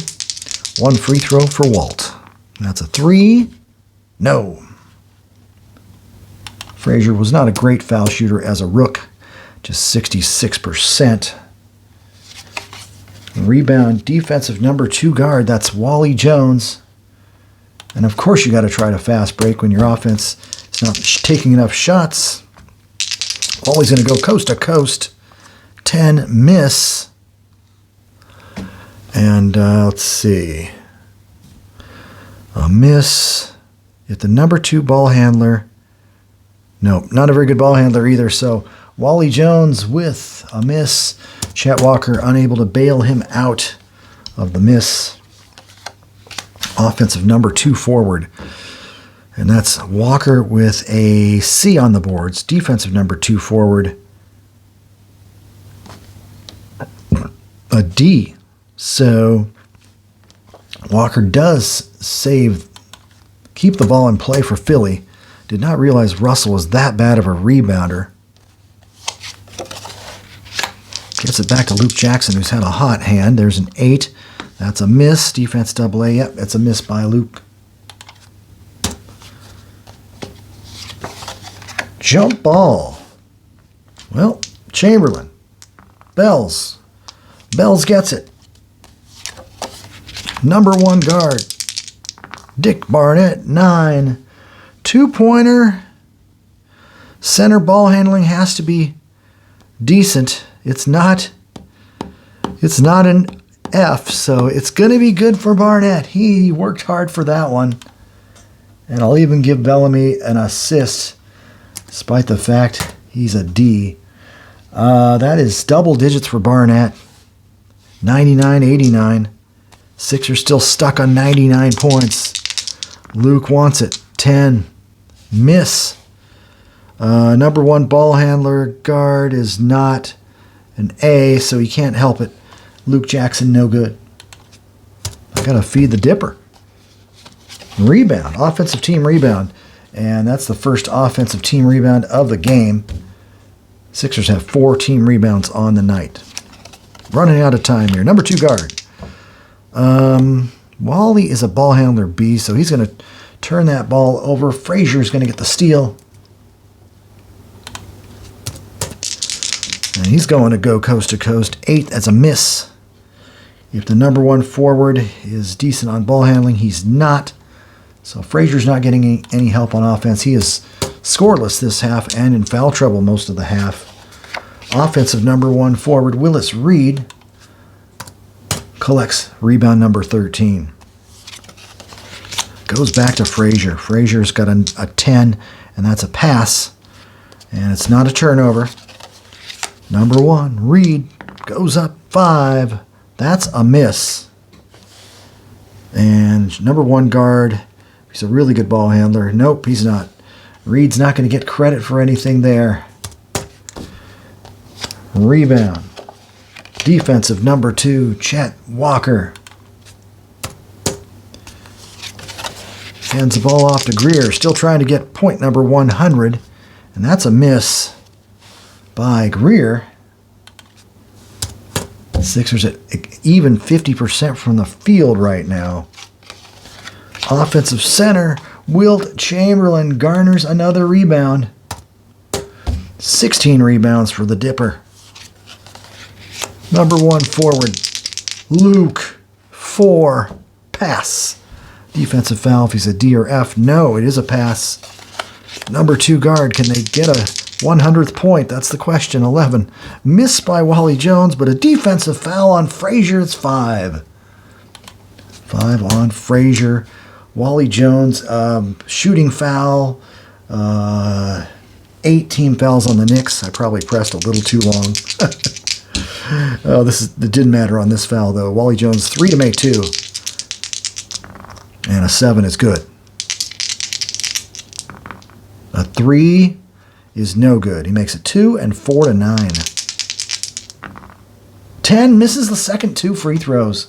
S1: 1 free throw for Walt. And that's a 3. No. Frazier was not a great foul shooter as a rook. Just 66%. Rebound, defensive number 2 guard. That's Wally Jones. And of course you got to try to fast break when your offense is not taking enough shots. Wally's going to go coast to coast. 10 miss. And let's see. A miss. If the number 2 ball handler. Nope, not a very good ball handler either. So Wally Jones with a miss. Chet Walker unable to bail him out of the miss. Offensive number 2 forward. And that's Walker with a C on the boards. Defensive number 2 forward. A D. So Walker does keep the ball in play for Philly. Did not realize Russell was that bad of a rebounder. Gets it back to Luke Jackson, who's had a hot hand. There's an 8. That's a miss. Defense AA. Yep, that's a miss by Luke. Jump ball. Well, Chamberlain. Bells. Bells gets it. Number 1 guard. Dick Barnett, 9. 2-pointer. Center ball handling has to be decent. It's not an F, so it's going to be good for Barnett. He worked hard for that one. And I'll even give Bellamy an assist, despite the fact he's a D. That is double digits for Barnett. 99-89. Sixers still stuck on 99 points. Luke wants it. 10. Miss. Number 1 ball handler guard is not an A, so he can't help it. Luke Jackson, no good. I got to feed the dipper. Rebound. Offensive team rebound. And that's the first offensive team rebound of the game. Sixers have 4 team rebounds on the night. Running out of time here. Number 2 guard. Wally is a ball handler B, so he's going to turn that ball over. Frazier's going to get the steal. And he's going to go coast to coast. 8, that's a miss. If the number 1 forward is decent on ball handling, he's not. So Frazier's not getting any help on offense. He is scoreless this half and in foul trouble most of the half. Offensive number 1 forward, Willis Reed, collects rebound number 13. Goes back to Frazier. Frazier's got a 10, and that's a pass. And it's not a turnover. Number 1, Reed, goes up 5. That's a miss. And number 1 guard, he's a really good ball handler. Nope, he's not. Reed's not going to get credit for anything there. Rebound. Defensive number 2, Chet Walker. Hands the ball off to Greer. Still trying to get point number 100. And that's a miss by Greer. Sixers at even 50% from the field right now. Offensive center, Wilt Chamberlain garners another rebound. 16 rebounds for the Dipper. Number 1 forward, Luke, 4, pass. Defensive foul if he's a D or F. No, it is a pass. Number 2 guard, can they get a 100th point? That's the question. 11. Missed by Wally Jones, but a defensive foul on Frazier. It's 5. 5 on Frazier. Wally Jones, shooting foul. 8 team fouls on the Knicks. I probably pressed a little too long. It didn't matter on this foul, though. Wally Jones, 3 to make 2. And a 7 is good. A 3 is no good. He makes it 2 and 4 to 9. 10 misses the second 2 free throws.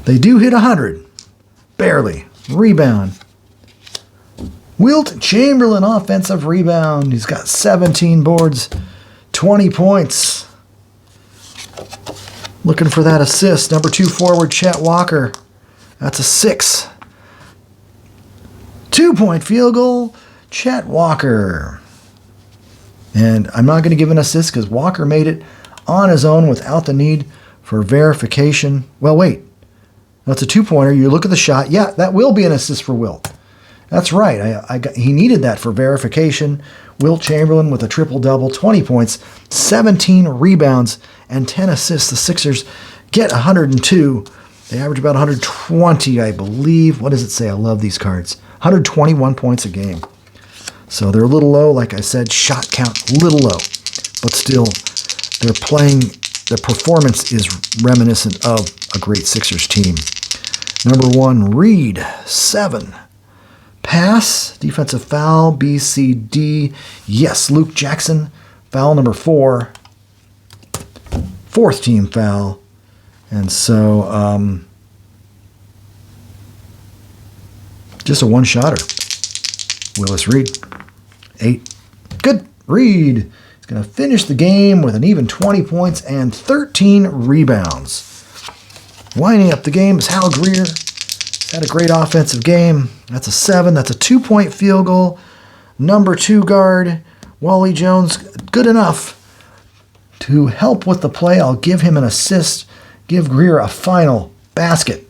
S1: They do hit 100. Barely. Rebound. Wilt Chamberlain, offensive rebound. He's got 17 boards, 20 points. Looking for that assist. Number 2 forward, Chet Walker. That's a 6. 2-point field goal, Chet Walker. And I'm not going to give an assist because Walker made it on his own without the need for verification. Well, wait. That's a 2-pointer. You look at the shot. Yeah, that will be an assist for Wilt. That's right. He needed that for verification. Wilt Chamberlain with a triple-double, 20 points, 17 rebounds, and 10 assists. The Sixers get 102. They average about 120, I believe. What does it say? I love these cards. 121 points a game. So they're a little low. Like I said, shot count, a little low. But still, they're playing. The performance is reminiscent of a great Sixers team. Number 1, Reed, 7. Pass, defensive foul, B, C, D. Yes, Luke Jackson, foul number 4. 4th team foul. And so, just a one-shotter. Willis Reed, 8. Good. Reed is going to finish the game with an even 20 points and 13 rebounds. Winding up the game is Hal Greer. He's had a great offensive game. That's a 7. That's a 2-point field goal. Number 2 guard, Wally Jones, good enough to help with the play. I'll give him an assist. Give Greer a final basket.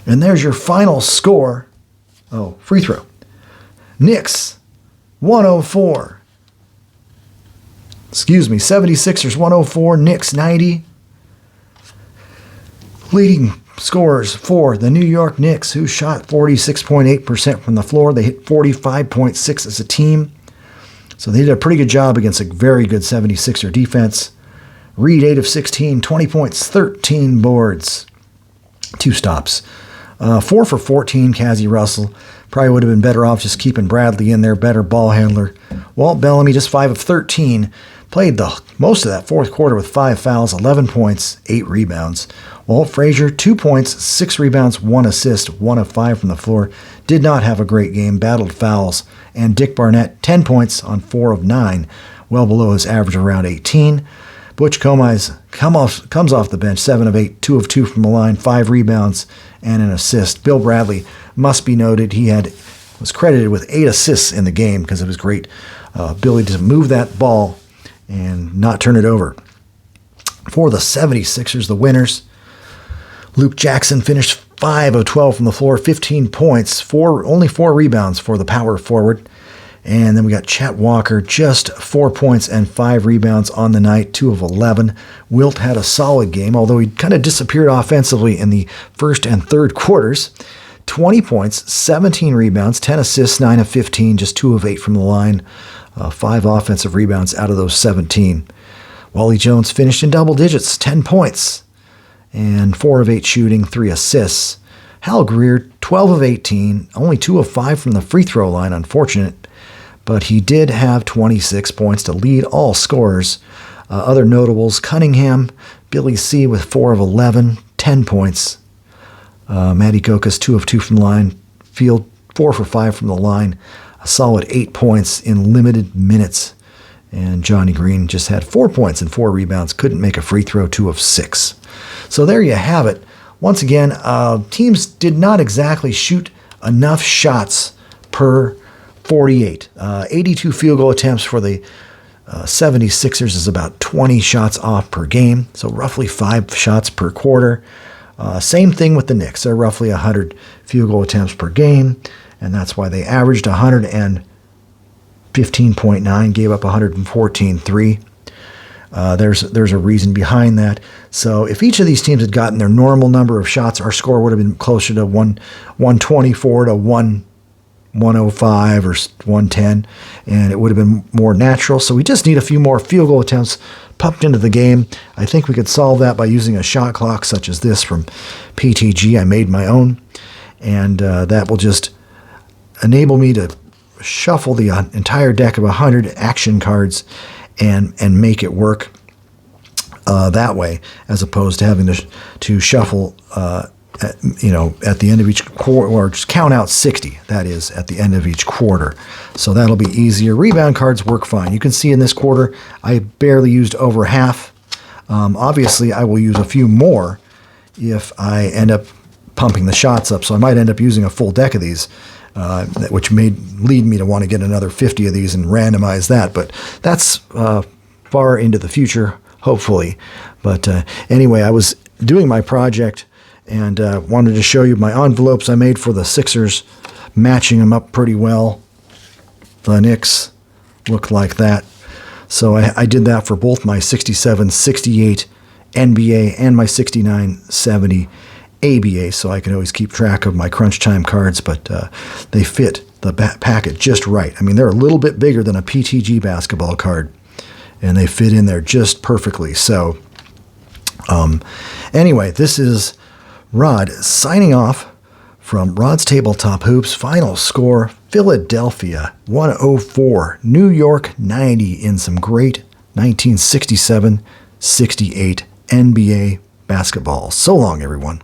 S1: And there's your final score. Oh, free throw. Knicks, 104. 76ers, 104. Knicks, 90. Leading scorers for the New York Knicks, who shot 46.8% from the floor. They hit 45.6 as a team. So they did a pretty good job against a very good 76er defense. Reed, 8 of 16, 20 points, 13 boards, 2 stops. 4 for 14, Cazzie Russell. Probably would have been better off just keeping Bradley in there, better ball handler. Walt Bellamy, just 5 of 13. Played the most of that fourth quarter with 5 fouls, 11 points, 8 rebounds. Walt Frazier, 2 points, 6 rebounds, 1 assist, 1 of 5 from the floor. Did not have a great game, battled fouls. And Dick Barnett, 10 points on 4 of 9, well below his average around 18. Butch Comize comes off the bench, 7 of 8, 2 of 2 from the line, 5 rebounds, and an assist. Bill Bradley must be noted. He was credited with 8 assists in the game because of his great ability to move that ball and not turn it over. For the 76ers, the winners, Luke Jackson finished 5 of 12 from the floor, 15 points, only 4 rebounds for the power forward. And then we got Chet Walker, just 4 points and 5 rebounds on the night, 2 of 11. Wilt had a solid game, although he kind of disappeared offensively in the first and third quarters. 20 points, 17 rebounds, 10 assists, 9 of 15, just 2 of 8 from the line. 5 offensive rebounds out of those 17. Wally Jones finished in double digits, 10 points, and 4 of 8 shooting, 3 assists. Hal Greer, 12 of 18, only 2 of 5 from the free throw line, unfortunate. But he did have 26 points to lead all scorers. Other notables, Cunningham, Billy C. with 4 of 11, 10 points. Matty Kokas, 2 of 2 from the line. Field, 4 for 5 from the line. A solid 8 points in limited minutes. And Johnny Green just had 4 points and 4 rebounds. Couldn't make a free throw, 2 of 6. So there you have it. Once again, teams did not exactly shoot enough shots per 48. 82 field goal attempts for the 76ers is about 20 shots off per game, so roughly 5 shots per quarter. Same thing with the Knicks. They're roughly 100 field goal attempts per game, and that's why they averaged 115.9, gave up 114.3. There's a reason behind that. So if each of these teams had gotten their normal number of shots, our score would have been closer to 124 to 105 or 110, and it would have been more natural. So we just need a few more field goal attempts pumped into the game. I think we could solve that by using a shot clock such as this from PTG. I made my own, and that will just enable me to shuffle the entire deck of 100 action cards and make it work that way, as opposed to having to shuffle at the end of each quarter, or just count out 60, that is, at the end of each quarter. So that'll be easier. Rebound cards work fine. You can see in this quarter, I barely used over half. Obviously, I will use a few more if I end up pumping the shots up. So I might end up using a full deck of these, which may lead me to want to get another 50 of these and randomize that. But that's far into the future, hopefully. But anyway, I was doing my project and wanted to show you my envelopes I made for the Sixers, matching them up pretty well. The Knicks look like that. So I did that for both my 67-68 NBA and my 69-70 ABA, so I can always keep track of my crunch time cards, but they fit the packet just right. I mean, they're a little bit bigger than a PTG basketball card, and they fit in there just perfectly. So anyway, this is Rod signing off from Rod's Tabletop Hoops. Final score, Philadelphia 104, New York 90 in some great 1967-68 NBA basketball. So long, everyone.